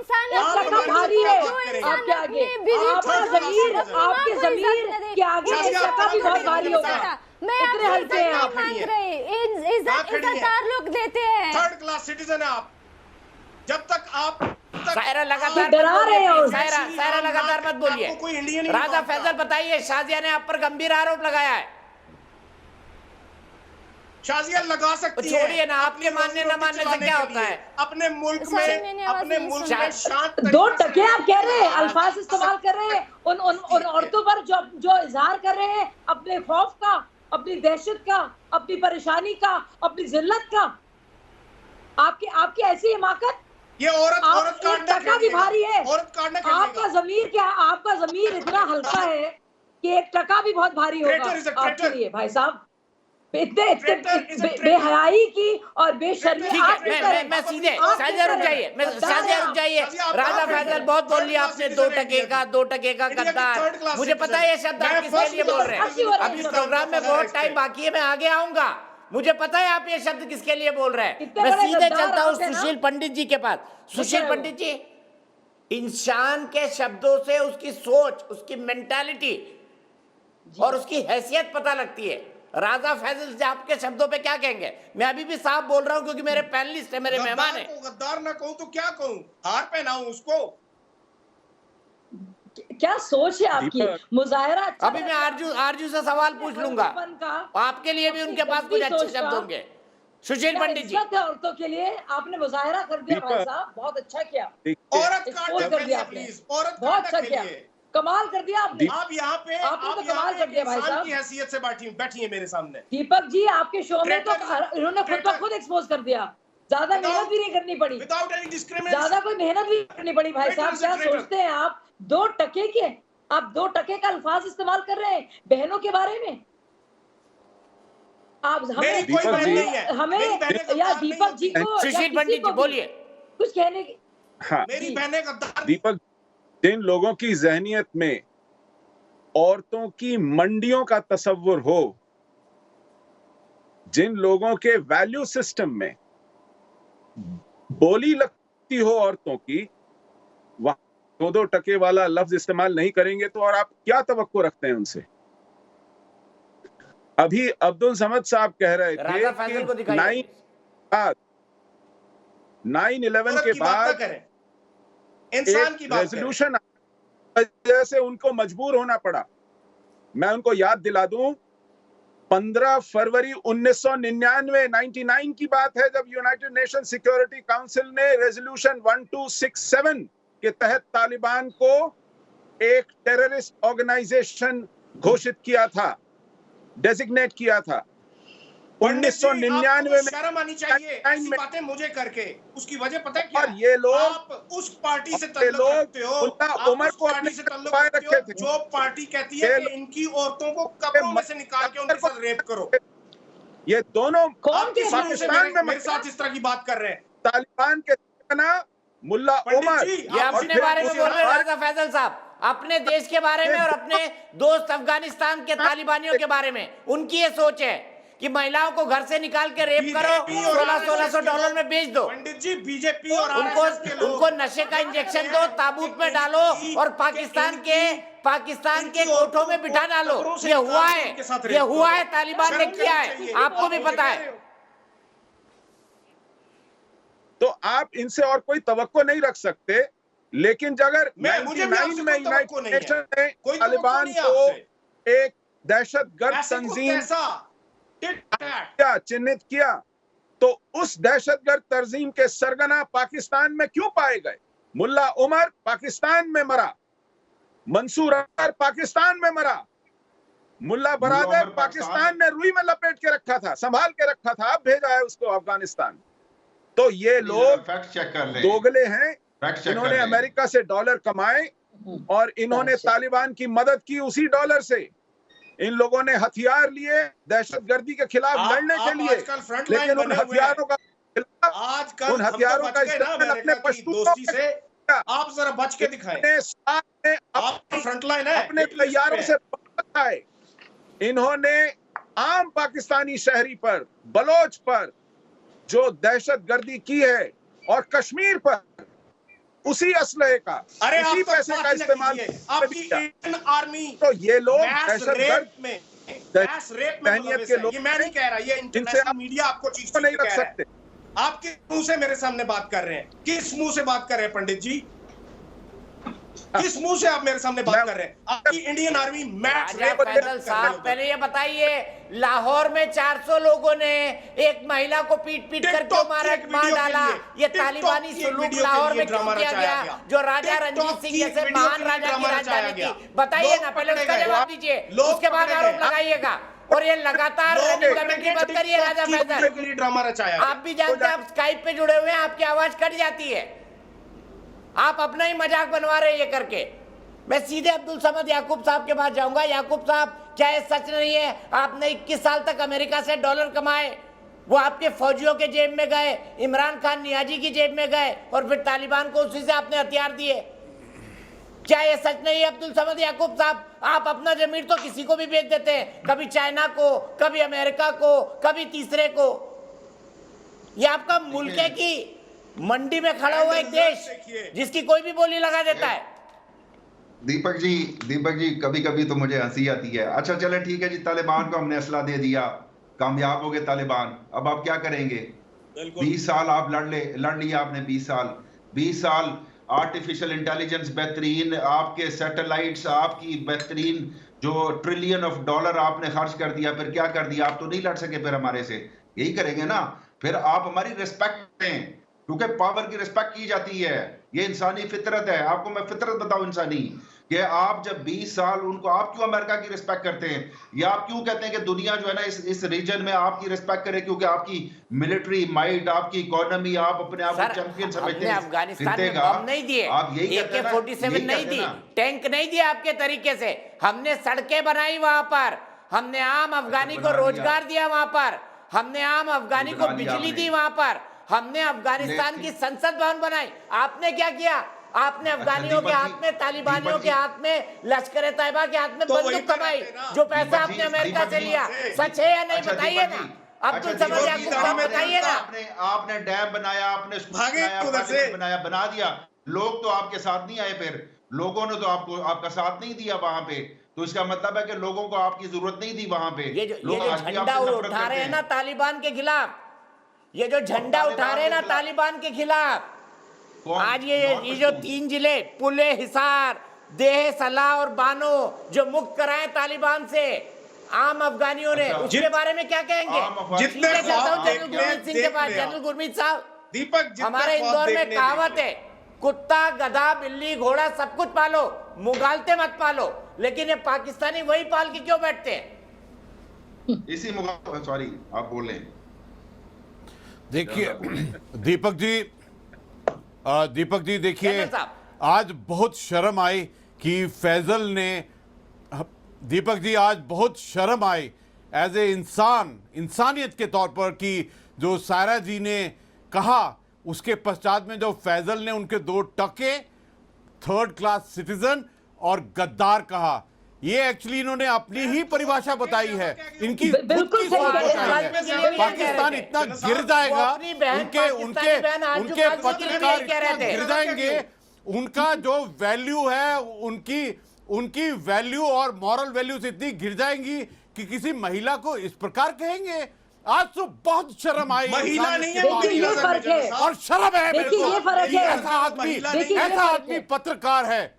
टका भारी है आपके आगे, आपका जमीर, आपके जमीर के आगे टका भी बहुत भारी होगा। इतने हल्के हैं आप, इज्जतदार लोग देते हैं। 3rd क्लास सिटीजन है आप। जब तक आप सायरा लगातार डरा रहे हैं, सायरा लगातार मत बोलिए। राजा फैजल बताइए, शाजिया ने आप पर गंभीर आरोप लगाया है। शाजिया लगा सकती है, छोड़िए ना, आपके मानने न मानने से क्या होता है? अपने मुल्क में शांत 2 टके आप कह रहे हैं, अल्फाज इस्तेमाल कर रहे हैं उन औरतों पर जो इजहार कर रहे हैं अपने खौफ का, अपनी दहशत का, अपनी परेशानी का, अपनी जिल्लत का। आपकी ऐसी हिमाकत, ये औरत टका भी भारी है। औरत काटने का आपका जमीर क्या, आपका जमीर इतना हल्का है कि 1 टका भी बहुत भारी होगा आपके लिए भाई साहब। इतने बेहयाई की और बेशर्मी। मैं सीधे शाजिया रुक जाइए, राजा फैजल बहुत बोल लिया आपने 2 टके का गद्दार। मुझे पता है ये शब्द आप किसके लिए बोल रहे हैं। अभी प्रोग्राम में बहुत टाइम बाकी है, मैं आगे आऊंगा। मुझे पता है आप ये शब्द किसके लिए बोल रहे हैं। मैं सीधे चलता हूँ सुशील पंडित जी के पास। सुशील पंडित जी, इंसान के शब्दों से उसकी सोच, उसकी मेंटालिटी और उसकी हैसियत पता लगती है। राजा फैजल से आपके शब्दों पे क्या कहेंगे? मैं अभी भी साफ बोल रहा हूं क्योंकि मेरे पैनलिस्ट है, मेरे मेहमान हैं। गद्दार ना कहूं तो क्या कहूं? हार पहनाऊं उसको? क्या सोच है आपकी? मुजाहरा अभी मैं आरजू से सवाल पूछ लूंगा, आपके लिए भी उनके पास कुछ अच्छे शब्द होंगे। सुशील पंडित जी, औरतों के लिए आपने मुजाहरा कर दिया भाई साहब, बहुत अच्छा किया। औरत कर दिया आपने, बहुत अच्छा किया, कमाल कर दिया आपने। आप यहाँ पे आपने तो कमाल कर दिया भाई साहब। की हैसियत से बैठी है मेरे सामने। दीपक जी, आपके शो में तो इन्होंने खुद एक्सपोज कर दिया। ज्यादा मेहनत भी नहीं करनी पड़ी, ज्यादा कोई मेहनत भी करनी पड़ी भाई साहब। क्या सोचते हैं आप? 2 टके के, आप 2 टके का अल्फाज इस्तेमाल कर रहे हैं बहनों के बारे में। आप मेरी कोई बहन नहीं है, हमें मेरी बहनें या गद्दार नहीं दीपक जी होती। को या सुशील किसी पंडित को जी भी बोलिए। कुछ कहने की हाँ मेरी बहनें गद्दार दीपक, जिन लोगों की जहनियत में औरतों की मंडियों का तस्वुर हो, जिन लोगों के वैल्यू सिस्टम में बोली लगती हो औरतों की, वह 2-2 टके वाला लफ्ज इस्तेमाल नहीं करेंगे तो और आप क्या तवक्को रखते हैं उनसे? अभी अब्दुल समद साहब कह रहे राजा थे फैसल को कि दिखाइए। 9/11 औरत के की बात ना बाद करें, इंसान की एक बात करें। रेजोल्यूशन वजह से उनको मजबूर होना पड़ा। मैं उनको याद दिला दूं, 15 फरवरी 1999 की बात है जब यूनाइटेड नेशन सिक्योरिटी काउंसिल ने रेजोल्यूशन 1267 के तहत तालिबान को एक टेररिस्ट ऑर्गेनाइजेशन घोषित किया था, डेजिग्नेट किया था। 1999 में शर्म आनी चाहिए ऐसी बातें मुझे करके। उसकी वजह पता है क्या? और ये लोग, आप उस पार्टी से ताल्लुक रखते हो, मुल्ला उमर को अपने से ताल्लुक पाए रखते रखे हो थे। जो पार्टी कहती है कि इनकी औरतों को कब्रों में से निकाल के उनके साथ रेप करो। ये दोनों आप किस मुंह से पाकिस्तान में मेरे साथ इस तरह की बात कर रहे हैं? तालिबान के सरगना मुल्ला उमर, ये अपने बारे में बोल रहे हैं राजा फैसल साहब, अपने देश के बारे में और अपने दोस्त अफगानिस्तान के तालिबानियों के बारे में। उनकी ये सोच है कि महिलाओं को घर से निकाल के रेप करो, $1600 में बेच दो। पंडित जी, बीजेपी और उनको नशे का इंजेक्शन दो, ताबूत में डालो और पाकिस्तान के कोठों में बिठा डालो। ये हुआ है, तालिबान ने किया है, आपको भी पता है। तो आप इनसे और कोई तवक्को नहीं रख सकते। लेकिन अगर 99 में यूनाइटेड नेशन ने तालिबान को एक दहशतगर्द तंजीम चिन्हित किया, तो उस दहशतगर्द तंजीम के सरगना पाकिस्तान में क्यों पाए गए? मुल्ला उमर पाकिस्तान में मरा, मंसूर अजहर पाकिस्तान में मरा, मुल्ला बरादर पाकिस्तान ने रुई में लपेट के रखा था, संभाल के रखा था, अब भेजा है उसको अफगानिस्तान। तो ये लोग दोगले हैं, इन्होंने अमेरिका से डॉलर कमाए और इन्होंने तालिबान की मदद की उसी डॉलर से। इन लोगों ने हथियार लिए दहशतगर्दी के खिलाफ लड़ने के लिए, लेकिन उन हथियारों का इस्तेमाल अपने पश्तूओं से आप जरा बच के दिखाएं। फ्रंटलाइन है, अपने तैयारों से है। इन्होंने आम पाकिस्तानी शहरी पर, बलोच पर जो दहशतगर्दी की है और कश्मीर पर उसी असलहे का, उसी पैसे का इस्तेमाल, आपकी इंडियन आर्मी तो ये लोग दहशतगर्द में तहनीत के लोग, ये मैं नहीं कह रहा, ये इंटरनेशनल मीडिया आपको चीज को नहीं रख सकते। आप किस मुंह से मेरे सामने बात कर रहे हैं? किस मुंह से बात कर रहे हैं पंडित जी? किस मुंह से आप मेरे सामने बात कर रहे हैं? आपकी इंडियन आर्मी मैच साहब, पहले ये बताइए, लाहौर में 400 लोगों ने एक महिला को पीट कर क्यों मार डाला? ये तालिबानी सुलूक लाहौर में क्यों किया गया, जो राजा रंजीत सिंह जैसे महान राजा की राजधानी थी? बताइए ना, पहले उसका जवाब दीजिए, उसके बाद आरोप लगाइएगा। और ये लगातार रनिंग करने की बात करिए राजा फैसल। आप भी जानते हैं, आप स्काइप पे जुड़े हुए हैं, आपकी आवाज कट जाती है, आप अपना ही मजाक बनवा रहे हैं ये करके। मैं सीधे अब्दुल समद याकूब साहब के पास जाऊंगा। याकूब साहब, क्या ये सच नहीं है आपने 21 साल तक अमेरिका से डॉलर कमाए, वो आपके फौजियों के जेब में गए, इमरान खान नियाजी की जेब में गए और फिर तालिबान को उसी से आपने हथियार दिए? क्या ये सच नहीं है अब्दुल समद याकूब साहब? आप अपना जमीर तो किसी को भी बेच देते हैं, कभी चाइना को, कभी अमेरिका को, कभी तीसरे को। ये आपका मुल्क है कि मंडी में खड़ा हुआ एक देश जिसकी कोई भी बोली लगा देता है। दीपक जी कभी कभी तो मुझे हंसी आती है। अच्छा चले ठीक है जी, तालिबान को हमने असला दे दिया, कामयाब हो गए तालिबान, अब आप क्या करेंगे? 20 साल आप लड़ लिया आपने, 20 साल आर्टिफिशियल इंटेलिजेंस बेहतरीन, आपके सैटेलाइट्स, आपकी बेहतरीन जो $1 ट्रिलियन आपने खर्च कर दिया, फिर क्या कर दिया? आप तो नहीं लड़ सके फिर हमारे से, यही करेंगे ना? फिर आप हमारी रिस्पेक्ट दें, क्योंकि पावर की रिस्पेक्ट की जाती है, ये इंसानी फितरत है। आपको मैं फितरत बताऊं इंसानी, कि आप जब 20 साल उनको, आप क्यों अमेरिका की रिस्पेक्ट करते हैं, या आप क्यों कहते हैं कि दुनिया जो है ना इस रीजन में आपकी रिस्पेक्ट करे, क्योंकि आपकी मिलिट्री माइट, आपकी इकोनॉमी, आप अपने आप को चैंपियन समझते हैं। अफगानिस्तान में बम नहीं दिए, AK-47 नहीं दी, टैंक नहीं दिया आपके तरीके से, हमने सड़कें बनाई वहां पर, हमने आम अफगानी को रोजगार दिया वहां पर, हमने आम अफगानी को बिजली दी वहां पर, हमने अफगानिस्तान की संसद भवन बनाई। आपने क्या किया? आपने अफगानियों के हाथ में, तालिबानियों के हाथ में, लश्कर तैयबा के हाथ में बंदूक थमाई। जो पैसा आपने अमेरिका से लिया, सच है या नहीं बताइए ना। अब्दुल समद याकूब साहब बताइए ना। आपने डैम बनाया, आपने बनाया, बना दिया, लोग तो आपके साथ नहीं आए, फिर लोगों ने तो आपका साथ नहीं दिया वहां पे। तो इसका मतलब है कि लोगों को आपकी जरूरत नहीं थी वहां पे। ये जो झंडा उठा रहे हैं ना तालिबान के खिलाफ, ये जो झंडा उठा रहे हैं ना तालिबान के खिलाफ, आज ये जो 3 जिले पुले, हिसार, देह, सलाह और बानो जो मुक्त कराए तालिबान से आम अफगानियों ने, उसके बारे में क्या कहेंगे? जनरल गुरमीत सिंह के पास। जनरल गुरमीत साहब, दीपक, हमारे इंदौर में कहावत है, कुत्ता, गधा, बिल्ली, घोड़ा सब कुछ पालो, मुगालते मत पालो। लेकिन ये पाकिस्तानी वही पाल के क्यों बैठते हैं? इसी मुगाल, सॉरी आप बोल लें। देखिए दीपक जी देखिए, आज बहुत शर्म आई कि फैजल ने, दीपक जी आज बहुत शर्म आई एज ए इंसानियत के तौर पर कि जो सायरा जी ने कहा, उसके पश्चात में जो फैजल ने उनके 2 टके, 3rd क्लास सिटीजन और गद्दार कहा। ये एक्चुअली इन्होंने अपनी ही परिभाषा बताई है, इनकी खुद की सोच बताई है। पाकिस्तान इतना गिर जाएगा, उनके पत्रकार गिर जाएंगे, उनका जो वैल्यू है, उनकी वैल्यू और मॉरल वैल्यू से इतनी गिर जाएंगी कि किसी महिला को इस प्रकार कहेंगे। आज तो बहुत शर्म आई, महिला नहीं है, ये फर्क है, और शर्म है मेरे को। ये फर्क है, ऐसा आदमी पत्रकार है,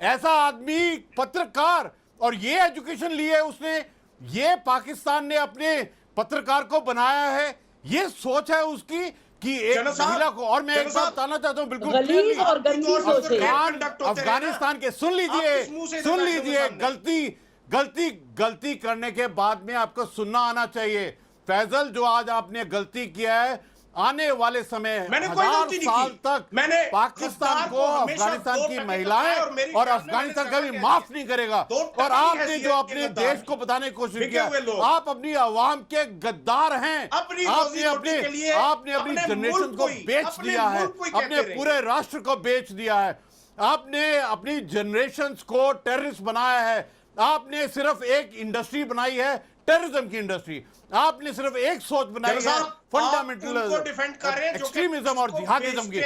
ऐसा आदमी पत्रकार, और ये एजुकेशन ली है उसने, ये पाकिस्तान ने अपने पत्रकार को बनाया है, ये सोच है उसकी कि एक महिला को। और मैं एक बात बताना चाहता हूं बिल्कुल अफगानिस्तान के, सुन लीजिए, गलती करने के बाद में आपको सुनना आना चाहिए। फैजल, जो आज आपने गलती किया है, आने वाले समय 1000 साल तक पाकिस्तान को अफगानिस्तान की महिलाएं और अफगानिस्तान का भी माफ नहीं करेगा। और आपने जो अपने देश को बताने की कोशिश किया, आप अपनी अवाम के गद्दार हैं। आपने अपनी जनरेशन को बेच दिया है, अपने पूरे राष्ट्र को बेच दिया है। आपने अपनी जनरेशन को टेररिस्ट बनाया है। आपने सिर्फ एक इंडस्ट्री बनाई है, टेररिज्म की इंडस्ट्री। आपने सिर्फ एक सोच बनाई है, फंडामेंटल एक्सट्रीमिज्म और जिहादिज्म की।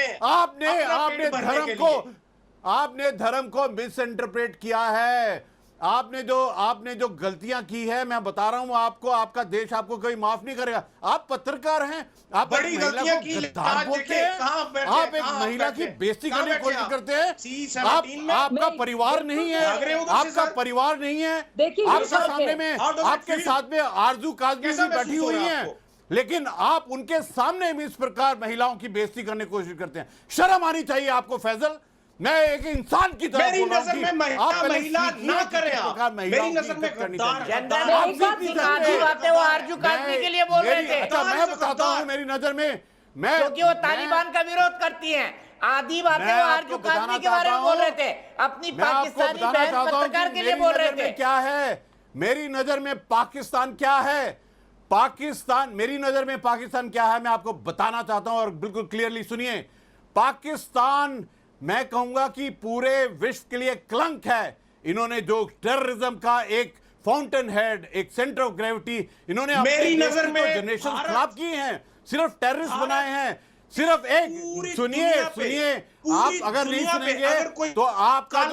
आपने धर्म को मिस इंटरप्रेट किया है। आपने जो गलतियां की है, मैं बता रहा हूं आपको, आपका देश आपको कभी माफ नहीं करेगा। आप पत्रकार हैं, आप बड़ी गलतियां की, आप एक महिला की बेइज्जती करने की कोशिश करते हैं। आपका परिवार नहीं है, आपका परिवार नहीं है। आपके सामने में, आपके साथ में आरजू काजमी भी बैठी हुई है, लेकिन आप उनके सामने भी इस प्रकार महिलाओं की बेइज्जती करने की कोशिश करते हैं। शर्म आनी चाहिए आपको फैजल। मैं एक इंसान की तरह मेरी नजर में महिला ना करें आप। मेरी नजर में वो आरजू काजमी के लिए बोल रहे थे। अच्छा, मैं बताता हूँ मेरी नजर में, क्योंकि वो तालिबान का विरोध करती हैं। आधी बातें वो आरजू काजमी के बारे में बोल रहे थे, अपनी पाकिस्तानी बहन पत्रकार के लिए बोल रहे थे। क्या है मेरी नजर में पाकिस्तान, क्या है पाकिस्तान, मेरी नजर में पाकिस्तान क्या है, मैं आपको बताना चाहता हूं और बिल्कुल क्लियरली सुनिए। पाकिस्तान, मैं कहूंगा कि पूरे विश्व के लिए कलंक है। इन्होंने जो टेररिज्म का एक फाउंटेन हेड, एक सेंटर ऑफ ग्रेविटी, इन्होंने मेरी नजर में जनरेशन खराब की हैं, सिर्फ टेररिस्ट बनाए हैं। सिर्फ एक सुनिए, आप अगर नहीं सुनेंगे तो आपका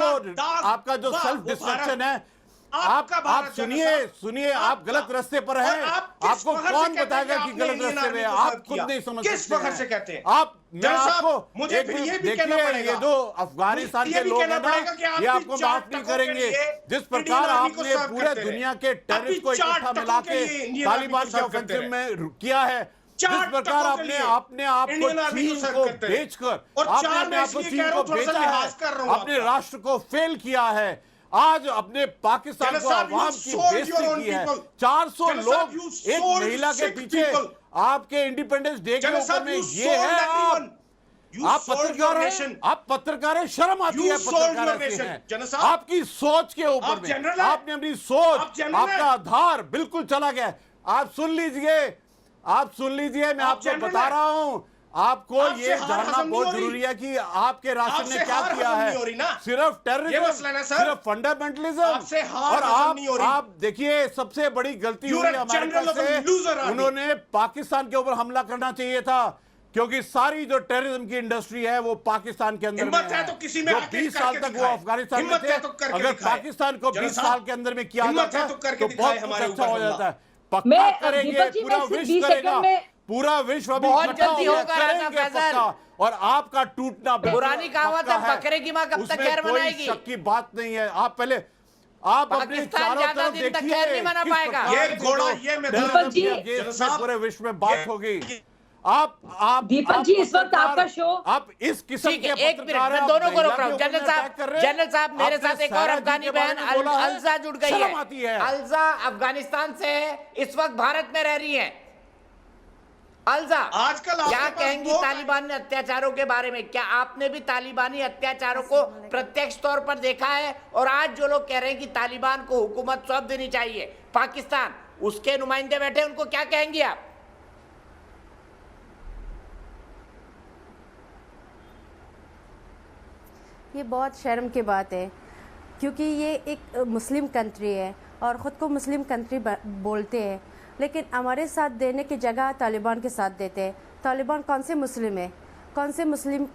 जो सेल्फ डिस्ट्रक्शन है, आप सुनिए, आप गलत रास्ते पर हैं। आपको कौन बताएगा कि गलत रास्ते में? आप खुद नहीं समझ सकते हैं। मैं आपको मुझे देखिए, ये जो अफगानिस्तान के लोग हैं ना, ये आपको माफ नहीं करेंगे। जिस प्रकार आपने पूरे दुनिया के टेररिस्ट को इकट्ठा मिला के तालिबान के ऑफेंसिव में किया है, जिस प्रकार आपने आपको चीन को बेचकर बेचा है, अपने राष्ट्र को फेल किया है, आज अपने पाकिस्तान को अवाम की बेइज्जती की है। 400 लोग एक महिला के पीछे आपके इंडिपेंडेंस डे के ऊपर में, ये है आप पत्रकार हैं, आप पत्रकार हैं, शर्म आती है पत्रकार ऐसे हैं। आपकी सोच के ऊपर में आपने अपनी सोच, आपका आधार बिल्कुल चला गया। आप सुन लीजिए, मैं आपको बता रहा हूं, आपको ये जानना बहुत जरूरी है कि आपके राशन ने क्या किया है। सिर्फ टेररिज्म, सिर्फ फंडामेंटलिज्म, और आप देखिए सबसे बड़ी गलती हुई अमेरिका से, उन्होंने पाकिस्तान के ऊपर हमला करना चाहिए था, क्योंकि सारी जो टेररिज्म की इंडस्ट्री है वो पाकिस्तान के अंदर में है। तो किसी में जो 20 साल तक वो अफगानिस्तान में थे, अगर पाकिस्तान को 20 साल के अंदर में किया जाता तो बहुत कुछ अच्छा हो जाता है। पक्का करेंगे, पूरा विश्व करेगा, पूरा विश्व अभी बहुत जल्दी होगा राजा फैसल। और आपका टूटना पुरानी कहावत है, बकरे की मां कब तक खैर मनाएगी। शक की बात नहीं है। आप पहले आप अपने चारों तरफ देखिए, नहीं मना पाएगा ये घोड़ा, ये पूरे विश्व में बात होगी। आप दीपक जी, इस वक्त आपका शो, आप इस किस्म के एक मिनट मैं दोनों को रोक रहा हूँ। जनरल साहब मेरे साथ एक और अफगानी बहन अलजा जुड़ गई है। अलजा अफगानिस्तान से है, इस वक्त भारत में रह रही है। अलजा, आजकल क्या कहेंगी तालिबान अत्याचारों के बारे में? क्या आपने भी तालिबानी अत्याचारों को प्रत्यक्ष तौर पर देखा है? और आज जो लोग कह रहे हैं कि तालिबान को हुकूमत सौंप देनी चाहिए, पाकिस्तान उसके नुमाइंदे बैठे, उनको क्या कहेंगी आप? ये बहुत शर्म की बात है, क्योंकि ये एक मुस्लिम कंट्री है और ख़ुद को मुस्लिम कंट्री बोलते हैं, लेकिन हमारे साथ देने की जगह तालिबान के साथ देते हैं। तालिबान कौन से मुस्लिम है? कौन से मुस्लिम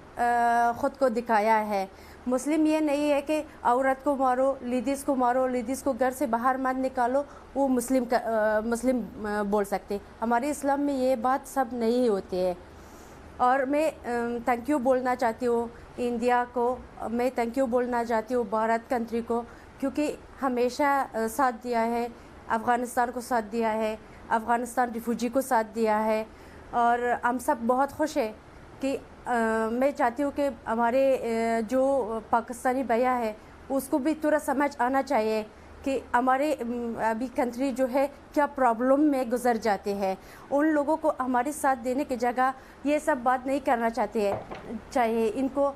ख़ुद को दिखाया है? मुस्लिम ये नहीं है कि औरत को मारो, लेडीज़ को मारो, लेडीज़ को घर से बाहर मत निकालो, वो मुस्लिम बोल सकते। हमारे इस्लाम में ये बात सब नहीं होती है। और मैं थैंक यू बोलना चाहती हूँ इंडिया को, मैं थैंक यू बोलना चाहती हूँ भारत कंट्री को, क्योंकि हमेशा साथ दिया है, अफ़गानिस्तान को साथ दिया है, अफ़गानिस्तान रिफ्यूजी को साथ दिया है। और हम सब बहुत खुश हैं कि मैं चाहती हूँ कि हमारे जो पाकिस्तानी भैया है उसको भी थोड़ा समझ आना चाहिए कि हमारे अभी कंट्री जो है क्या प्रॉब्लम में गुजर जाते हैं। उन लोगों को हमारे साथ देने की जगह ये सब बात नहीं करना चाहिए इनको।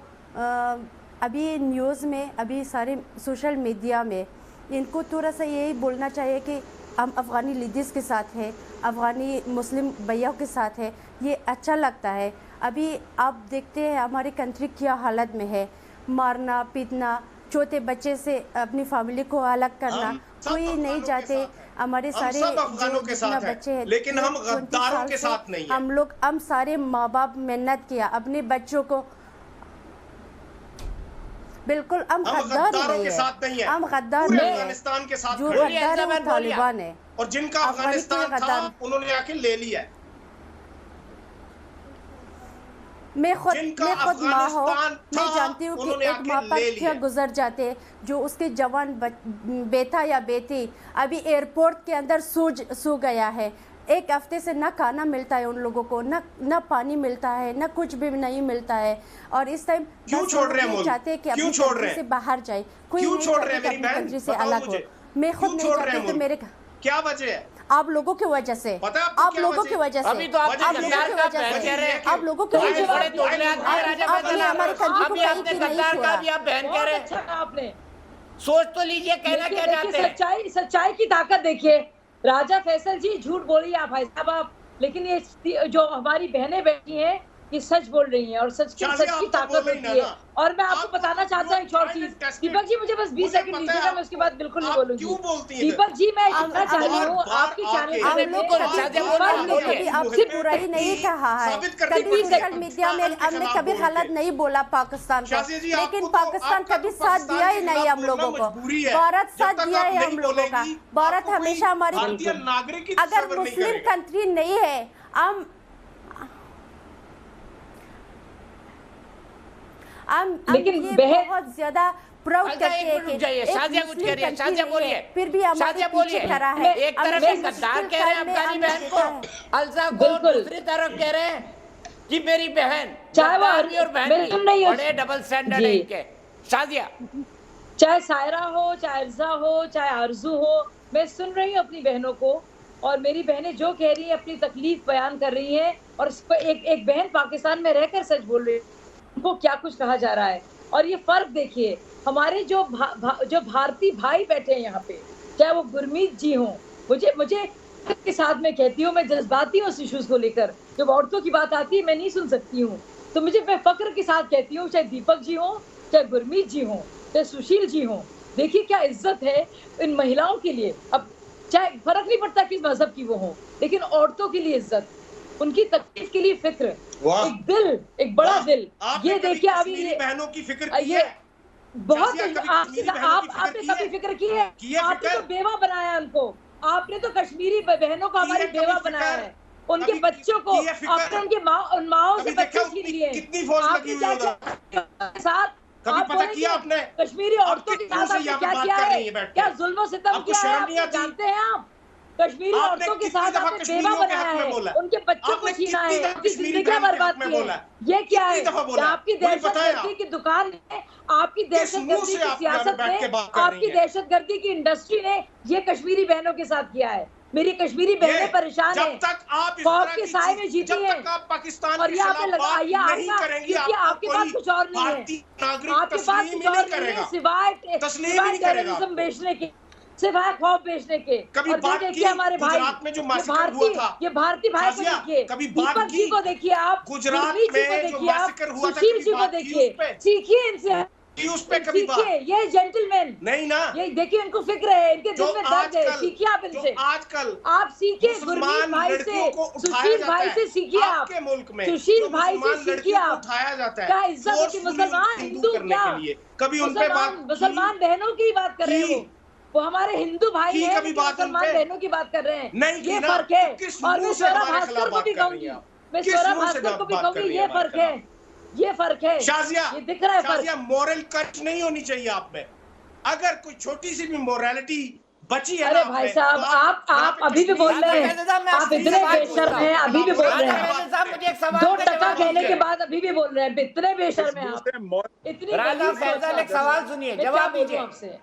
अभी न्यूज़ में, अभी सारे सोशल मीडिया में इनको थोड़ा सा यही बोलना चाहिए कि हम अफ़गानी लेडीज़ के साथ हैं, अफ़गानी मुस्लिम भैया के साथ है। ये अच्छा लगता है। अभी आप देखते हैं हमारी कंट्री क्या हालत में है, मारना पीटना, छोटे बच्चे से अपनी फैमिली को अलग करना, कोई नहीं चाहते। हमारे सारे जो बच्चे हैं, लेकिन हम गद्दारों के साथ नहीं हैं। हम सारे माँ बाप मेहनत किया अपने बच्चों को, बिल्कुल हम गद्दार नहीं है, हम गद्दार नहीं है। अफगानिस्तान के साथ जो गद्दार है वो तालिबान है, और जिनका अफगानिस्तान था उन्होंने आके ले लिया है। मैं खुद माँ हो, मैं जानती हूँ कि एक माँ पर क्या गुजर जाते हैं, जो उसके जवान बेटा या बेटी अभी एयरपोर्ट के अंदर सो गया है। एक हफ्ते से ना खाना मिलता है उन लोगों को, ना पानी मिलता है, ना कुछ भी नहीं मिलता है। और इस टाइम क्यों छोड़ रहे हैं? चाहते हैं कि अपनी कंट्री से बाहर जाए, कोई नहीं चाहते कि अपनी कंट्री से अलग हो। मैं खुद नहीं चाहती कि मेरे, क्या वजह है? आप लोगों की वजह से, आप लोगों की वजह से, अभी तो आप लोगों की वजह से, आप लोगों की वजह से आपने हमारी कंट्री को कहीं की नहीं छोड़ा। आपने सोच तो लीजिए, कहना क्या चाहते हैं? सच्चाई की ताकत देखिए। राजा फैसल जी झूठ बोलिए आप भाई साहब आप, लेकिन ये जो हमारी बहनें बैठी हैं ये सच बोल रही हैं और सच की ताकत होती है। और मैं आपको बताना चाहता हूँ एक और चीज, दीपक जी मुझे बस 20 सेकंड दीजिएगा, मैं उसके बाद बिल्कुल नहीं बोलूंगी। दीपक जी मैं कहना चाह रही हूँ आपके चैनल आपसे बुराई नहीं कहा है, कभी सोशल मीडिया में हमने कभी गलत नहीं बोला पाकिस्तान को, लेकिन पाकिस्तान कभी साथ दिया ही नहीं हम लोगों को। भारत साथ दिया है हम लोगों का। भारत हमेशा हमारी, अगर मुस्लिम कंट्री नहीं है लेकिन बहुत ज्यादा प्राउड करते हैं कि शाजिया कुछ कह रही है, शाजिया बोलिए, फिर भी हमारे पीछे खड़ा है। एक तरफ से गद्दार कह रहे हैं अफगानी बहन को, अलजा को दूसरी तरफ कह रहे हैं कि मेरी बहन, चाहे वो आर्मी और बहन बड़े डबल स्टैंडर्ड है इनके। शाजिया, चाहे सायरा हो, चाहे अर्जा हो, चाहे आरजू हो, मैं सुन रही हूँ अपनी बहनों को, और मेरी बहनें जो कह रही है अपनी तकलीफ बयान कर रही है। और एक बहन पाकिस्तान में रहकर सच बोल रही है। उनको क्या कुछ कहा जा रहा है। और ये फर्क देखिए, हमारे जो भारतीय भाई बैठे हैं यहाँ पे, चाहे वो गुरमीत जी हों, मुझे के साथ में कहती हूँ, मैं जज्बाती हूँ उस इश्यूज को लेकर। जब औरतों की बात आती है मैं नहीं सुन सकती हूँ, तो मैं फक्र के साथ कहती हूँ, चाहे दीपक जी हों, चाहे गुरमीत जी हों, चाहे सुशील जी हों, देखिए क्या इज्जत है इन महिलाओं के लिए। अब चाहे फर्क नहीं पड़ता किस मजहब की वो हो, लेकिन औरतों के लिए इज्जत, उनकी तकलीफ के लिए फिक्र, एक दिल, एक बड़ा दिल। ये देखिए अभी ये बहनों की फिक्र की है, बहुत आपने कभी फिक्र की है? आपने तो बेवा बनाया उनको, आपने तो कश्मीरी बहनों को हमारी बेवा बनाया है, उनके बच्चों को आपने उन माओ से बच्चे छीन लिए। कितनी फौज लगी हुई है उधर? साथ कभी पता किया आपने? कश्मीरी औरतों के साथ आपने क्या किया है? क्या जुल्म सितम किया है? आप जानते हैं? आप कश्मीरी औरतों के साथ आपने बेवा बनाया है, उनके बच्चों को छीना है, उनकी जिंदगी बर्बाद की है। ये क्या है? आपकी दहशतगर्दी की दुकान ने, आपकी दहशतगर्दी की सियासत ने, आपकी दहशतगर्दी की इंडस्ट्री ने ये कश्मीरी बहनों के साथ किया है। मेरी कश्मीरी बहनें परेशान है, खौफ के साए में जीती हैं, और ये आपने लगाया आपके पास कुछ और नहीं है, आपके पास कुछ और नहीं है सिवाय टेररिज्म बेचने के, सिवाय खौफ बेचने के। कभी बात देखिए हमारे भाई में जो मैसेकर हुआ था, ये भारतीय भाई को देखिए, दीपक जी को देखिए, आप गुजरात जी को देखिए, आप सुशील जी को देखिए, सीखिए इनसे, उस पे कभी बात, ये जेंटलमैन नहीं ना, ये देखिए इनको फिक्र है, इनके दिल में दर्द है, सीखिए आप इनसे। आजकल आप सीखिए गुरमीत भाई से, सुशील भाई से सीखिए आप, मुल्क में सुशील भाई से सीखिए आप, उठाया जाता है क्या इज्जत है कि मुसलमान हिंदू क्या कभी उन पे बात, मुसलमान बहनों की बात कर रहे हैं, वो हमारे हिंदू भाई हैं, मुसलमान बहनों की बात कर रहे हैं, ये फर्क है। और मैं स्वरा भास्कर को भी कहूंगी, मैं स्वरा भास्कर को भी कहूंगी, ये फर्क है, ये फर्क है, शाजिया, ये दिख रहा है फर्क। मोरल कट नहीं होनी चाहिए आप में, अगर कोई छोटी सी भी मोरालिटी बची है। अरे भाई साहब, आप अभी भी बोल रहे हैं, आप इतने बेशर्म हैं, अभी भी बोल रहे हैं, 2 टका कहने के बाद अभी भी बोल रहे हैं, इतने बेशर्म हैं आप, इतनी। राजा फैजल एक सवाल सुनिए, जवाब दीजिए आपसे।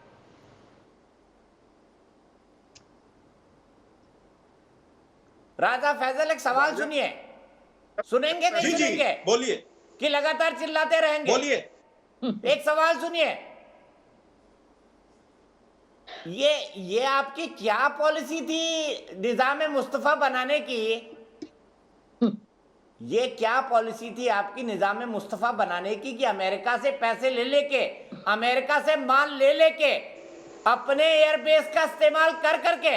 राजा फैजल एक सवाल सुनिए, सुनेंगे नहीं सुनेंगे? बोलिए। कि लगातार चिल्लाते रहेंगे? बोलिए। एक सवाल सुनिए, ये आपकी क्या पॉलिसी थी निजाम मुस्तफा बनाने की? ये क्या पॉलिसी थी आपकी निजाम मुस्तफा बनाने की कि अमेरिका से पैसे ले लेके, अमेरिका से माल ले लेके, अपने एयरबेस का इस्तेमाल कर करके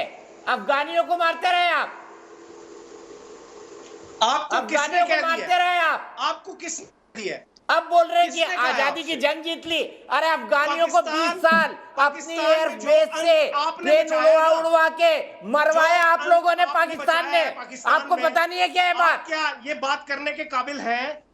अफगानियों को मारते रहे आप? आपको किसने कह दिया? मारते रहे आप? आपको किसने दिया? अब बोल रहे हैं कि आजादी की जंग जीत ली। अरे अफगानियों को 20 साल अपनी एयरबेस से प्लेन उड़वा के मरवाया आप लोगों ने, पाकिस्तान ने। आपको पता नहीं है क्या ये बात? क्या ये बात करने के काबिल हैं?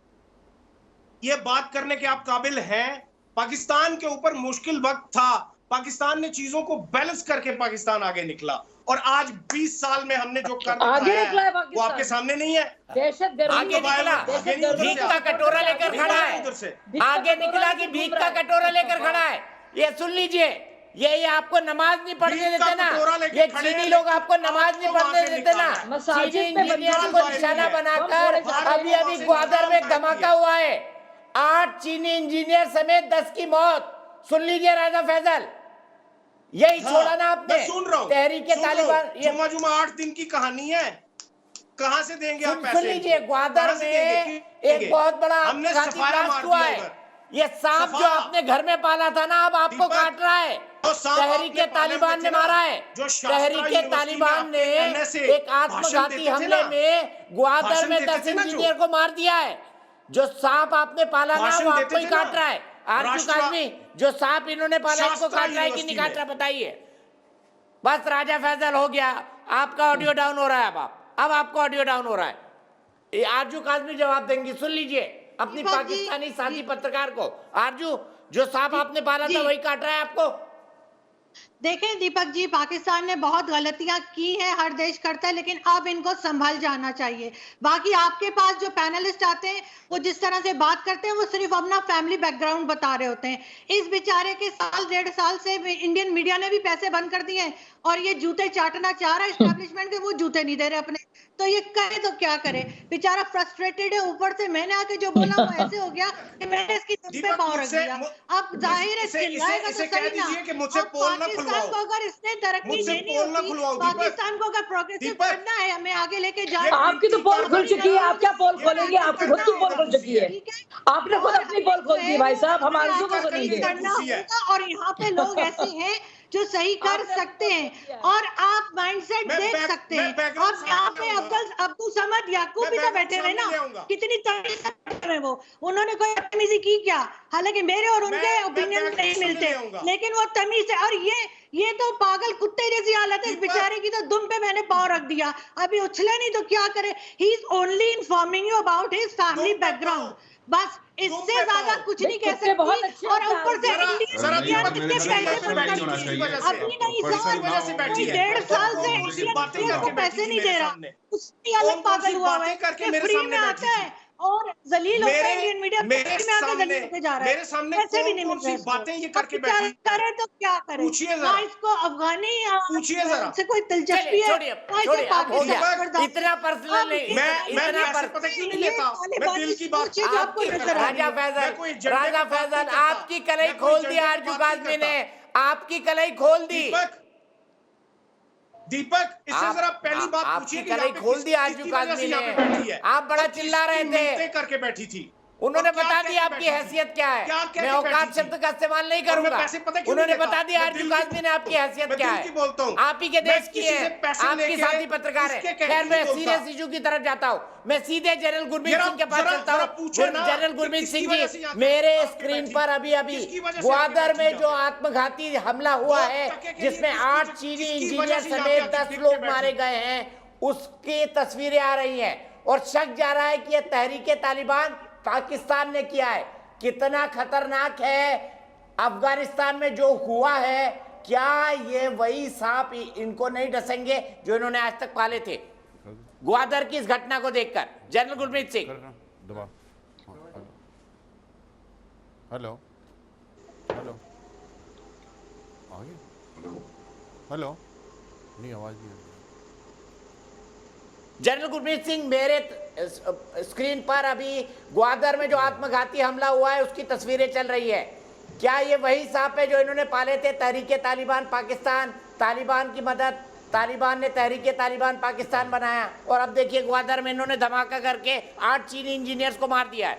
ये बात करने के आप काबिल हैं? पाकिस्तान के ऊपर मुश्किल वक्त था, पाकिस्तान ने चीजों को बैलेंस करके पाकिस्तान आगे निकला, और आज 20 साल में हमने जो कर आगे निकला है वो आपके सामने नहीं है। दहशतगर्दी आगे निकला, भीख का कटोरा लेकर खड़ा है, आगे निकला कि भीख का कटोरा लेकर खड़ा है। ये सुन लीजिए, ये आपको नमाज नहीं पढ़ने देते ना, ये चीनी लोग आपको नमाज नहीं पढ़ने देते ना। चीनी इंजीनियर को निशाना बनाकर अभी ग्वादर में धमाका हुआ है, 8 चीनी इंजीनियर समेत 10 की मौत। सुन लीजिए राजा फैजल, यही छोड़ा ना आपने। सुन रहा हूं, तहरीके तालिबान, जुमा 8 दिन की कहानी है, कहां से देंगे आप पैसे? सुन लीजिए, ग्वादर में एक बहुत बड़ा ब्लास्ट हुआ है। ये सांप जो आपने घर में पाला था ना, अब आपको काट रहा है। तहरीके तालिबान ने मारा है, तहरीके तालिबान ने एक आत्मघाती हमले में ग्वादर में 10 इंजीनियर को मार दिया है। जो सांप आपने पाला ना, वो आपको ही काट रहा है। आरजू काजमी, जो सांप इन्होंने पाला इसको काट रहा है कि नहीं काट रहा, बताइए। बस राजा फैजल हो गया, आपका ऑडियो डाउन हो रहा है। अब आपका ऑडियो डाउन हो रहा है। आरजू काजमी जवाब देंगी, सुन लीजिए अपनी पाकिस्तानी साथी पत्रकार को। आरजू, जो सांप आपने पाला था वही काट रहा है आपको? देखें दीपक जी, पाकिस्तान ने बहुत गलतियां की हैं, हर देश करता है, लेकिन अब इनको संभल जाना चाहिए। बाकी आपके पास जो पैनलिस्ट आते हैं वो जिस तरह से बात करते हैं वो सिर्फ अपना फैमिली बैकग्राउंड बता रहे होते हैं। इस बेचारे के साल 1.5 साल से इंडियन मीडिया ने भी पैसे बंद कर दिए हैं और ये जूते चाटना चाह रहा है एस्टेब्लिशमेंट के, वो जूते नहीं दे रहे अपने, तो ये करे तो क्या करे, बेचारा फ्रस्ट्रेटेड है। ऊपर से मैंने आके जो बोला वो ऐसे हो गया कि मैंने इसकी दुख पे पाँव रख दिया। अब जाहिर है चिल्लाएगा तो सही ना। पाकिस्तान को अगर इसने तरक्की देनी होती, पाकिस्तान को अगर प्रोग्रेसिव करना है, हमें आगे लेके जाना। आपकी तो पोल खुल चुकी है, आप क्या पोल खोलेंगे? आपकी खुद की पोल खुल चुकी है, आपने खुद अपनी पोल खोल दी भाई साहब, हमारे क्यों खोलेंगे? और यहाँ पे लोग ऐसे हैं जो सही कर सकते हैं और आप माइंडसेट देख सकते हैं। अब यहाँ पे अब्दुल समद याकूब भी तो बैठे हुए ना, कितनी तमीज है वो, उन्होंने कोई तमीजी की क्या? हालांकि मेरे और उनके ओपिनियन नहीं मिलते, लेकिन वो तमीज है। और ये तो पागल कुत्ते जैसी हालत है इस बेचारे की, तो दुम पे मैंने पाँव रख दिया, अभी उछले नहीं तो क्या करे। He is only informing you about his family background, बस इससे ज्यादा कुछ नहीं कह सकती। और ऊपर से इंडिया कितने पैसे अपनी नहीं सर, 1.5 साल से इंडिया को पैसे नहीं दे रहा, उसकी अलग पागल हुआ है, फ्री में आता है और जलील होता है इंडियन मीडिया मेरे सामने पैसे भी नहीं मिल रहे। बातें ये करके बैठी करे तो क्या करे? ना इसको अफगानी से कोई दिलचस्पी है, इतना पर्सनल नहीं, मैं पता क्यों नहीं लेता, मैं दिल की बात। राजा फैजल आपकी कलई खोल दी आरजू काज़मी ने, आपकी कलई खोल दी। दीपक इससे जरा पहली बात पूछिए कि कलई खोल दी आरजू काज़मी ने, आप बड़ा चिल्ला रहे थे, करके बैठी थी, उन्होंने बता दिया आपकी हैसियत क्या है। मैं औकात शब्द का इस्तेमाल नहीं करूंगा, उन्होंने बता दिया आरजू काज़मी ने आपकी हैसियत क्या है। आप ही के देश की है, आपकी साथी पत्रकार है। खैर मैं सीरियस इशू की तरफ जाता हूँ, मैं सीधे जनरल गुरमीत सिंह के पास चलता हूँ। जनरल गुरमीत सिंह जी, मेरे स्क्रीन पर अभी ग्वादर में जो आत्मघाती हमला हुआ है जिसमें 8 चीनी इंजीनियर समेत 10 लोग मारे गए हैं, उसकी तस्वीरें आ रही हैं और शक जा रहा है कि यह तहरीके तालिबान पाकिस्तान ने किया है। कितना खतरनाक है अफगानिस्तान में जो हुआ है, क्या ये वही सांप इनको नहीं डसेंगे जो इन्होंने आज तक पाले थे? ग्वादर की इस घटना को देखकर general Gurmeet Singh. Hello hello hello, नहीं आवाज नहीं। जनरल गुरमीत सिंह, मेरे स्क्रीन पर अभी ग्वादर में जो आत्मघाती हमला हुआ है उसकी तस्वीरें चल रही है। क्या ये वही सांप है जो इन्होंने पाले थे? तहरीके तालिबान पाकिस्तान, तालिबान की मदद, तालिबान ने तहरीके तालिबान पाकिस्तान बनाया और अब देखिए ग्वादर में इन्होंने धमाका करके 8 चीनी इंजीनियर्स को मार दिया है।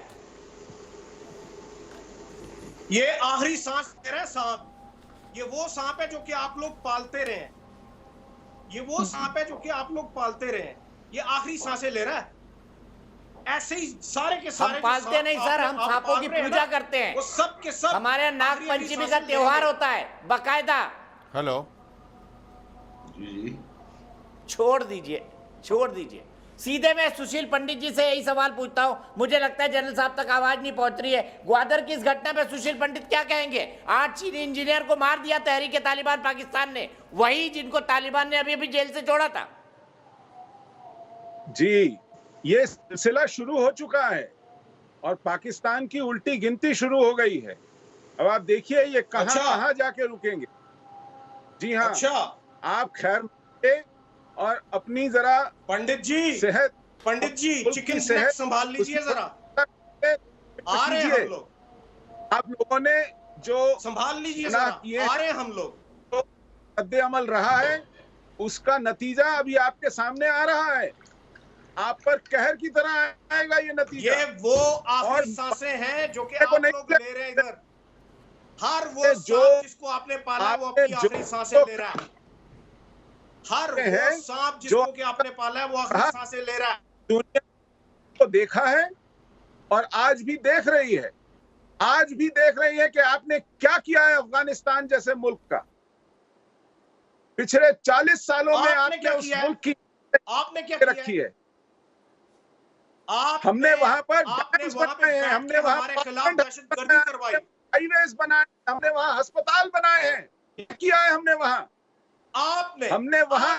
ये आखिरी सांस ले रहा है सांप, ये वो सांप है जो कि आप लोग पालते रहे, ये वो सांप है जो कि आप लोग पालते रहे, ये आखिरी सांसें ले रहा है। ऐसे ही सारे के सारे हम पालते नहीं सर, हम सांपों की पूजा करते हैं, वो सब के सब हमारे यहाँ नाग पंचमी का त्योहार होता है बाकायदा। हेलो जी, छोड़ दीजिए। सीधे मैं सुशील पंडित जी से यही सवाल पूछता हूं, मुझे लगता है जनरल साहब तक आवाज नहीं पहुंच रही है। ग्वादर की इस घटना पे सुशील पंडित क्या कहेंगे? 8 चीनी इंजीनियर को मार दिया तहरीके तालिबान पाकिस्तान ने, वही जिनको तालिबान ने अभी जेल से छोड़ा था। जी, ये सिलसिला शुरू हो चुका है और पाकिस्तान की उल्टी गिनती शुरू हो गई है। अब आप देखिए ये कहां जाके रुकेंगे। जी हाँ, आप खैर और अपनी जरा पंडित जी चिकन सेहत संभाल लीजिए जरा। आ रहे हैं हम लोग, आप लोगों ने जो संभाल लीजिए जरा, आ रहे हैं हम लोग। तो रद्द-ए-अमल रहा है उसका नतीजा अभी आपके सामने आ रहा है, आप पर कहर की तरह आएगा ये नतीजा। ये वो आखिरी सांसें हैं जो कि आप लोग ले रहे हैं इधर। हर वो सांप जिसको आपने पाला वो अपनी आखिरी सांसें ले रहा है। हर वो सांप जिसको कि आपने पाला है वो आखिरी सांसें ले रहा है। दुनिया को देखा है और आज भी देख रही है, आज भी देख रही है कि आपने क्या किया है अफगानिस्तान जैसे मुल्क का। पिछले 40 सालों में आपने उस मुल्क की आपने क्या रखी है। हमने वहां पर बनाए हैं, हमने वहां हाईवेज बनाए, हमने वहां अस्पताल बनाए हैं। किया है हमने वहां? हमने वहां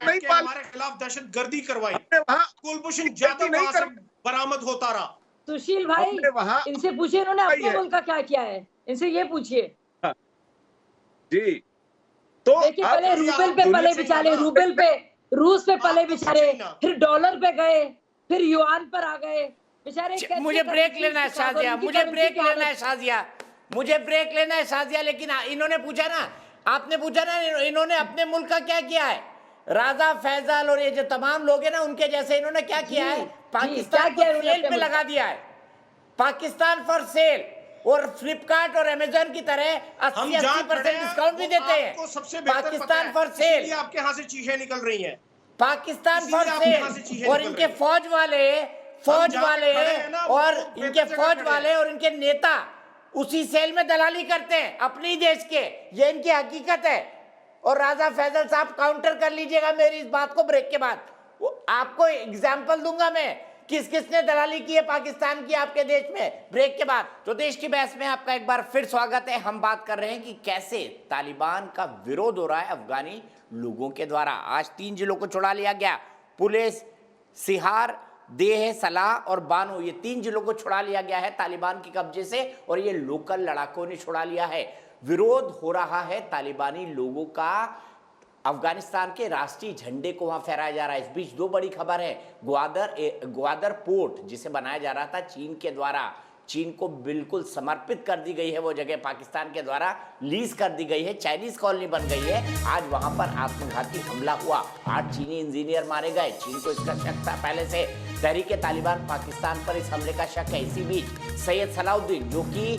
नहीं पाल, हमारे खिलाफ दहशतगर्दी करवाई, हमने वहां कुलभूषण जाधव वहां से बरामद होता रहा। सुशील भाई, इनसे पूछिए इन्होंने अपने मुल्क का क्या किया है, इनसे ये पूछिए जी। तो देखिए, पहले रूबल पे पले बिचारे, रूबल पे, रूस पे पले बिचारे, फिर डॉलर पे गए, फिर युआन पर आ गए बेचारे। मुझे ब्रेक लेना है शाजिया, मुझे ब्रेक लेना है शाजिया, मुझे ब्रेक लेना है शाजिया। लेकिन इन्होंने पूछा ना, आपने पूछा ना इन्होंने अपने मुल्क का क्या किया है। राजा फैजल और ये जो तमाम लोग हैं ना, उनके जैसे इन्होंने क्या किया है, पाकिस्तान को सेल पे लगा दिया है, पाकिस्तान फॉर सेल। और फ्लिपकार्ट और अमेजन की तरह 80% डिस्काउंट भी देते हैं। पाकिस्तान फॉर सेल, आपके यहाँ से चीजें निकल रही हैं, पाकिस्तान फॉर सेल। और इनके फौज वाले और इनके नेता उसी सेल में दलाली करते हैं अपने ही देश के, ये इनकी हकीकत है। और राजा फैजल साहब काउंटर कर लीजिएगा मेरी इस बात को ब्रेक के बाद। आपको एग्जाम्पल दूंगा मैं किस किसने दलाली की है पाकिस्तान की आपके देश में, ब्रेक के बाद। तो देश की बहस में आपका एक बार फिर स्वागत है। हम बात कर रहे हैं कि कैसे तालिबान का विरोध हो रहा है अफगानी लोगों के द्वारा। आज 3 जिलों को छुड़ा लिया गया, पुलिस, सिहार, देह, सलाह और बानो, ये 3 जिलों को छुड़ा लिया गया है तालिबान के कब्जे से, और ये लोकल लड़ाकों ने छुड़ा लिया है। विरोध हो रहा है तालिबानी लोगों का, अफगानिस्तान के राष्ट्रीय झंडे को वहां फहराया जा रहा है। इस बीच 2 बड़ी खबर है। ग्वादर पोर्ट जिसे बनाया जा रहा था चीन के द्वारा, चीन को बिल्कुल समर्पित कर दी गई है, वो जगह पाकिस्तान के द्वारा लीज कर दी गई है, चाइनीज कॉलोनी बन गई है। आज वहां पर आत्मघाती हमला हुआ, 8 चीनी इंजीनियर मारे गए। चीन को इसका शक था पहले से। तहरीके तालिबान पाकिस्तान पर इस हमले का शक है। इसी बीच सैयद सलाउद्दीन, जो कि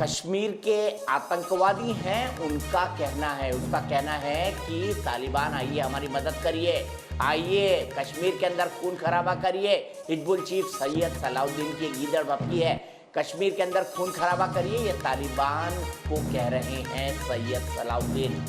कश्मीर के आतंकवादी हैं, उसका कहना है कि तालिबान आइए हमारी मदद करिए, आइए कश्मीर के अंदर खून खराबा करिए। हिजबुल चीफ सैयद सलाउद्दीन की गीदड़ भपकी है, कश्मीर के अंदर खून खराबा करिए, ये तालिबान को कह रहे हैं सैयद सलाउद्दीन।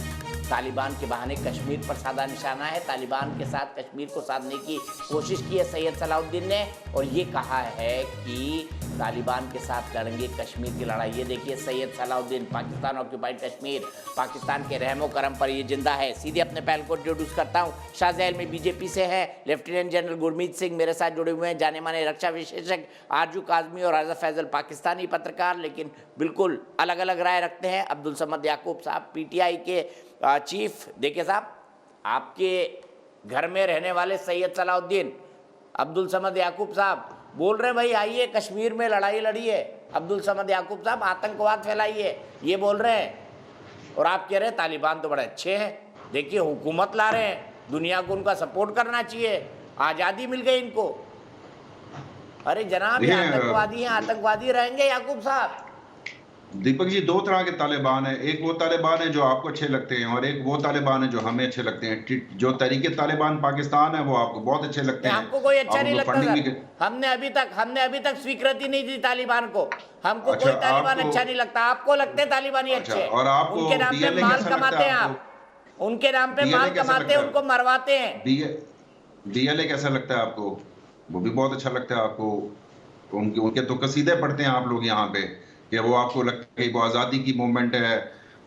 तालिबान के बहाने कश्मीर पर साधा निशाना है, तालिबान के साथ कश्मीर को साधने की कोशिश की है सैयद सलाउद्दीन ने, और ये कहा है कि तालिबान के साथ लड़ेंगे कश्मीर की लड़ाई। ये देखिए सैयद सलाउद्दीन, पाकिस्तान ऑक्यूपाइड कश्मीर, पाकिस्तान के रहमो करम पर ये जिंदा है। सीधे अपने पहल को इंट्रोड्यूस करता हूँ। शाहजहल में बीजेपी से है लेफ्टिनेंट जनरल गुरमीत सिंह मेरे साथ जुड़े हुए हैं, जाने माने रक्षा विशेषज्ञ आरजू काजमी और राजा फैजल पाकिस्तानी पत्रकार, लेकिन बिल्कुल अलग अलग राय रखते हैं, अब्दुल समद याकूब साहब पीटीआई के चीफ। देखिए साहब, आपके घर में रहने वाले सैयद सलाउद्दीन, अब्दुल समद याकूब साहब बोल रहे भाई आइए कश्मीर में लड़ाई लड़िए, अब्दुल समद याकूब साहब आतंकवाद फैलाइए, ये बोल रहे हैं। और आप कह रहे हैं तालिबान तो बड़े अच्छे हैं, देखिए हुकूमत ला रहे हैं, दुनिया को उनका सपोर्ट करना चाहिए, आज़ादी मिल गई इनको। अरे जनाब ये आतंकवादी हैं, आतंकवादी रहेंगे याकूब साहब। दीपक जी, 2 तरह के तालिबान है, एक वो तालिबान है जो आपको अच्छे लगते हैं और एक वो तालिबान है जो हमें अच्छे लगते हैं। जो तरीके तालिबान पाकिस्तान है वो आपको बहुत अच्छे लगते हैं, हमको कोई अच्छा नहीं लगता सर। हमने अभी तक स्वीकृति नहीं दी तालिबान को, हमको कोई तालिबान अच्छा नहीं लगता। आपको लगते हैं तालिबानी अच्छे, और आपको उनके नाम पे माल कमाते हैं आप, उनके नाम पे माल कमाते हैं, उनको मरवाते हैं। DLA कैसा लगता है आपको? वो भी बहुत अच्छा लगता है आपको। उनके तो कसीदे पढ़ते हैं आप लोग यहाँ पे, कि वो आपको लगता है कि वो आज़ादी की मूवमेंट है,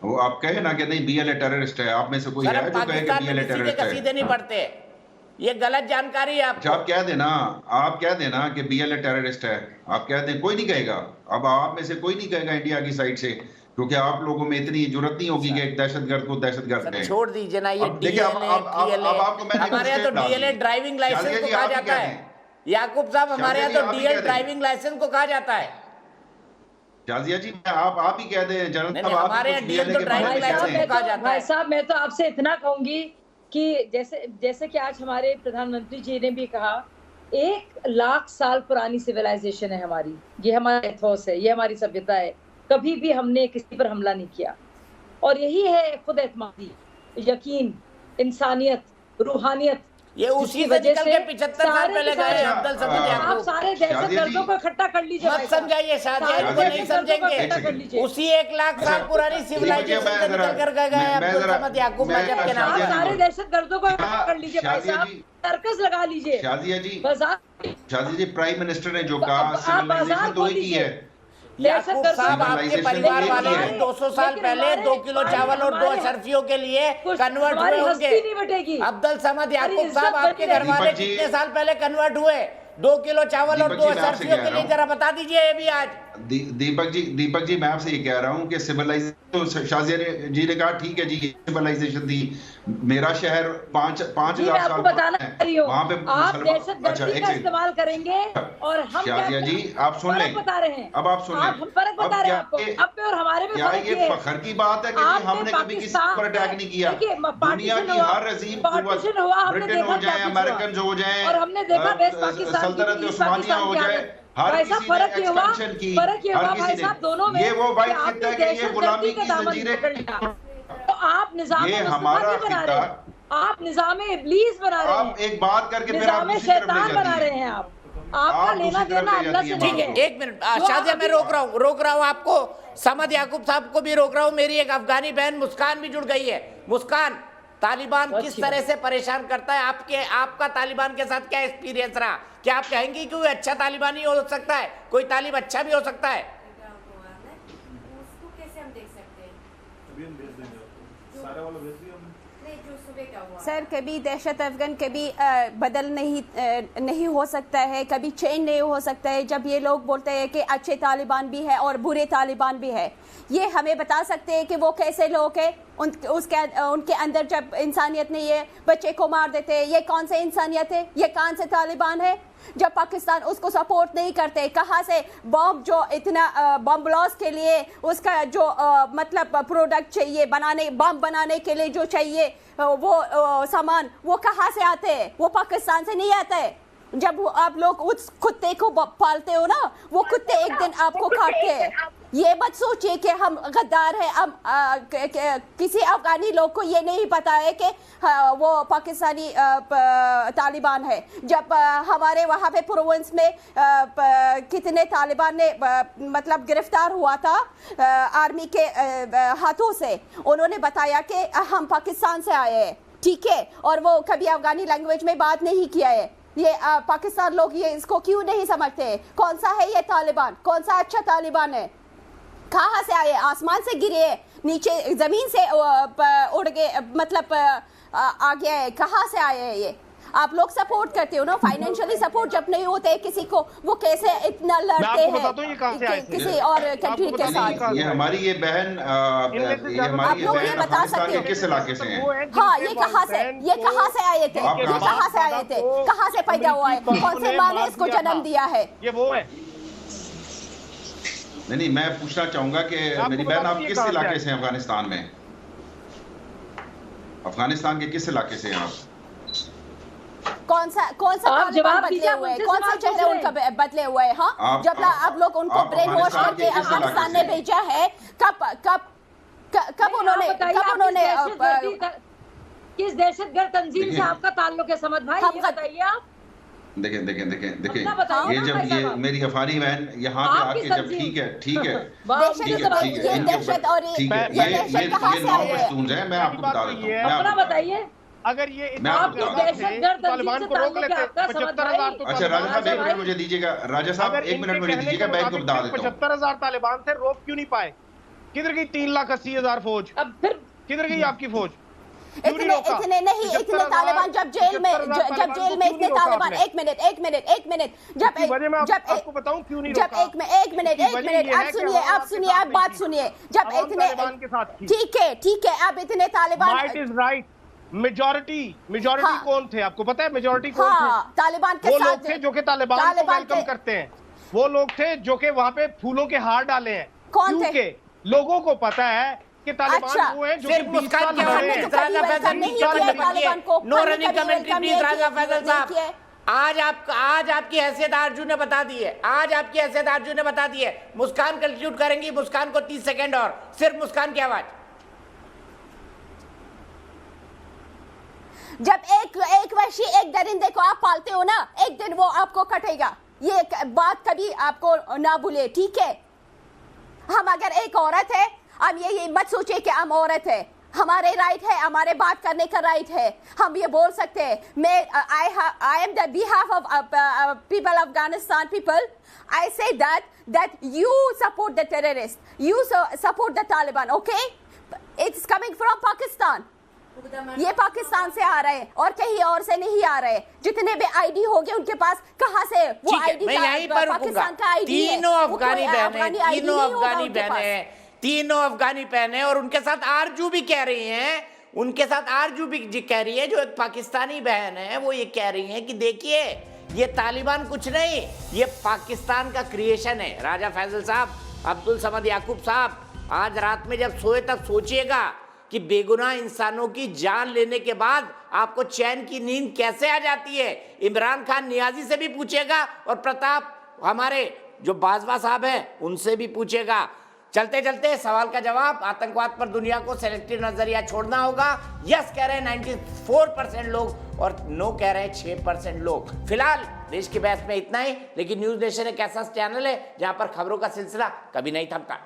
वो आप कहे ना कि नहीं BLA टेररिस्ट है, आप में से कोई है जो कहे कि BLA टेररिस्ट है? कसीदे नहीं पढ़ते, ये गलत जानकारी है आपको। आप कह देना कि BLA टेररिस्ट है, आप कह दें, कोई नहीं कहेगा। अब आप में से कोई नहीं कहेगा इंडिया की साइड से, क्योंकि आप लोगों में इतनी जुर्रत नहीं होगी कि एक दहशतगर्द को दहशतगर्द कहें। छोड़ दीजिए ना ये DLA, हमारे यहाँ तो DLA ड्राइविंग लाइसेंस को कहा जाता है याकूब साहब, हमारे यहाँ तो DL ड्राइविंग लाइसेंस को कहा जाता है। शाजिया जी, आप ही कह दें, जनरल साहब हमारे यहाँ DL तो ड्राइविंग लाइसेंस को कहा जाता है। भाई साहब, मैं तो आपसे इतना कहूंगी कि जैसे कि आज हमारे प्रधानमंत्री जी ने भी कहा, 1 लाख साल पुरानी सिविलाइजेशन है हमारी, ये हमारा एथोस है, ये हमारी सभ्यता है, कभी भी हमने किसी पर हमला नहीं किया। और यही है खुद एतमादी, यकीन, इंसानियत, रूहानियत, ये उसी से निकल के 75 साल पहले गए अब्दुल समद याकूब। आप सारे दहशतगर्दों को इकट्ठा कर लीजिए, मत समझाइए शाजिया, इनको नहीं समझेंगे। उसी 1 लाख साल पुरानी सिविलाइजेशन से निकल कर गए अब्दुल समद याकूब नजब के नाम। आप सारे दहशतगर्दों को इकट्ठा कर लीजिए भाई साहब, सर्कस लगा लीजिए। शाजिया जी, प्राइम मिनिस्टर ने जो कहा सिविलाइजेशन तो ही की है, याकूब साहब, आपके परिवार वाले भी 200 साल पहले 2 किलो चावल और 2 अशरफियों के लिए कन्वर्ट हुए होंगे। अब्दुल समद याकूब साहब, आपके घर वाले कितने साल पहले कन्वर्ट हुए 2 किलो चावल और 2 अशरफियों के लिए? जरा बता दीजिए ये भी आज। दीपक जी मैं आपसे ये कह रहा हूँ कि सिविलाइजेशन, तो शाजिया जी ने कहा ठीक है जी ये सिविलाइजेशन थी। मेरा शहर 5,000 साल वहाँ पे आप दहशतगर्दी का इस्तेमाल करेंगे और हम शाजिया जी आप सुन लें, बता रहे हैं, अब आप सुन लें, हम फर्क बता रहे हैं आपको, अब पे और हमारे में क्या फर्क ये फखर की बात है कि हमने कभी किसी पर अटैक नहीं किया? दुनिया की हर अजीम कुव्वत, ब्रिटेन हो जाए, अमेरिकन हो जाए, और हमने देखा वेस्ट पाकिस्तान, सल्तनत उस्मानिया हो जाए, हर किसी ने एक्सपेंशन की, हर किसी ने, ये वो वाइट खित्ता है कि ये गुलामी की जंजीरें, तो आप निजाम ये हमारा खित्ता, आप निजाम इब्लीस बना रहे हैं, आप एक बात करके फिर आप निजाम शैतान बना रहे हैं। आपका लेना देना अल्लाह से नहीं है। एक मिनट शाजिया, मैं रोक रहा हूँ आपको, समद याकूब साहब को भी रोक रहा हूँ। मेरी एक अफगानी बहन मुस्कान भी जुड़ गई है। मुस्कान, तालिबान किस तरह से परेशान करता है? आपका तालिबान के साथ क्या एक्सपीरियंस रहा? क्या आप कहेंगे कि कोई अच्छा तालिबानी हो सकता है, कोई तालिब अच्छा भी हो सकता है? सर कभी दहशत अफगान कभी बदल नहीं हो सकता है, कभी चेंज नहीं हो सकता है। जब ये लोग बोलते हैं कि अच्छे तालिबान भी है और बुरे तालिबान भी है, ये हमें बता सकते हैं कि वो कैसे लोग हैं? उनके अंदर जब इंसानियत नहीं है, बच्चे को मार देते हैं, ये कौन से इंसानियत है? ये कौन से तालिबान है? जब पाकिस्तान उसको सपोर्ट नहीं करते, कहाँ से बॉम्ब, जो इतना बॉम्ब ब्लास्ट के लिए उसका जो मतलब प्रोडक्ट चाहिए बनाने, बॉम्ब बनाने के लिए जो चाहिए वो सामान, वो कहाँ से आते हैं? वो पाकिस्तान से नहीं आता है। जब आप लोग उस कुत्ते को पालते हो ना, वो कुत्ते एक दिन आपको काटते हैं। ये मत सोचिए कि हम गद्दार हैं। हम किसी अफगानी लोग को ये नहीं पता है कि वो पाकिस्तानी तालिबान है। जब हमारे वहाँ पे प्रोविंस में कितने तालिबान ने मतलब गिरफ्तार हुआ था आर्मी के हाथों से, उन्होंने बताया कि हम पाकिस्तान से आए हैं, ठीक है, और वो कभी अफगानी लैंग्वेज में बात नहीं किया है। ये पाकिस्तान लोग ये इसको क्यों नहीं समझते? कौन सा है ये तालिबान? कौन सा अच्छा तालिबान है? कहाँ से आए? आसमान से गिरे, नीचे जमीन से उड़ गए, मतलब आ गया है? कहाँ से आए हैं ये? आप लोग सपोर्ट करते हो ना, फाइनेंशियली सपोर्ट जब नहीं होते किसी को, वो कैसे इतना लड़ते हैं किसी और कंट्री के साथ? ये हमारी ये बहन, आप लोग ये बता सकते हो किस इलाके से हैं? हाँ, ये कहाँ से आए थे? ये कहाँ से आए थे? कहाँ से पैदा हुआ है? कौन से माँ ने इसको जन्म दिया है? ये वो है। नहीं, मैं पूछना चाहूंगा कि मेरी बहन आप किस इलाके से हैं अफगानिस्तान में? अफगानिस्तान के किस इलाके से हैं आप? कौन सा तालिबान बदले हुए हैं? कौन सा चेहरे उनका बदले हुए हैं? हाँ, जब आप लोग उनको ब्रेन वॉश करके अफगानिस्तान में भेजा है, कब उन्होंने किस दहशतगर्द तंजीम से आपका ताल्लुक है समझ भाई? ये बताइए आप। देखें, ये मेरी अफगानी बहन यहाँ पे आके जब ठीक है, ये नौ पश्तून है, मैं आपको बता देता हूँ। अपना बताइए। अगर ये तालिबान को रोक लेते 75,000 तो अच्छा राजा साहब 1 मिनट मुझे दीजिएगा, राजा साहब 1 मिनट मुझे दीजिएगा, मैं आपको बता देता हूँ। 75,000 तालिबान थे, रोक क्यों नहीं पाए? किधर गई 3,80,000 फौज? अब फिर किधर गई आपकी फौज? इतने तालिबान जब जेल में इतने तालिबान, एक मिनट, जब आपको बताऊं क्यों नहीं रोका? एक मिनट, आप सुनिए, आप बात सुनिए। जब इतने, ठीक है, अब इतने Taliban, it is right, majority कौन थे आपको पता है? मेजॉरिटी कौन थे? तालिबान के वो साथ लोग थे जो कि तालिबान को वेलकम करते हैं। वो लोग थे जो कि वहाँ पे फूलों के हार डाले हैं। कौन थे? क्योंकि लोगों को पता है कि तालिबान वो है जो सिर्फ मुस्कान के हवाले से Raja Faisal no running commentary please Raja Faisal साहब। आज आपकी हैसियत आरजू ने बता दी है, मुस्कान कंक्लूड करेंगी, मुस्कान को 30 सेकंड और, सिर्फ मुस्कान की आवाज। जब एक वैशी एक दरिंदे को आप पालते हो ना, एक दिन वो आपको कटेगा। ये बात कभी आपको ना भूले, ठीक है? हम अगर एक औरत है, हम ये मत सोचे कि हम औरत है, हमारे राइट है, हमारे बात करने का राइट है, हम ये बोल सकते हैं। मैं I am the behalf of people Afghanistan people, I say that you support the terrorists, you support the Taliban, okay? It's coming from Pakistan. ये पाकिस्तान से आ रहे हैं और कहीं और से नहीं आ रहे। जितने भी आईडी हो गए उनके पास, कहाँ से वो आईडी? पाकिस्तान का आईडी है। तीनों अफगानी बहनें और उनके साथ आरजू भी कह रही हैं, उनके साथ आरजू भी कह रही है, जो एक पाकिस्तानी बहन है, वो ये कह रही हैं कि देखिए ये तालिबान कुछ नहीं, ये पाकिस्तान का क्रिएशन है। राजा फैसल साहब, अब्दुल समद याकूब साहब, आज रात में जब सोए तब सोचिएगा कि बेगुनाह इंसानों की जान लेने के बाद आपको चैन की नींद कैसे आ जाती है। इमरान खान नियाजी से भी पूछेगा और प्रताप हमारे जो बाजवा साहब हैं उनसे भी पूछेगा। चलते चलते सवाल का जवाब, आतंकवाद पर दुनिया को सेलेक्टिव नजरिया छोड़ना होगा। यस कह रहे हैं 94% लोग और नो कह रहे हैं 6% लोग। फिलहाल देश की बहस में इतना ही, लेकिन न्यूज नेशन एक ऐसा चैनल है जहां पर खबरों का सिलसिला कभी नहीं थमता।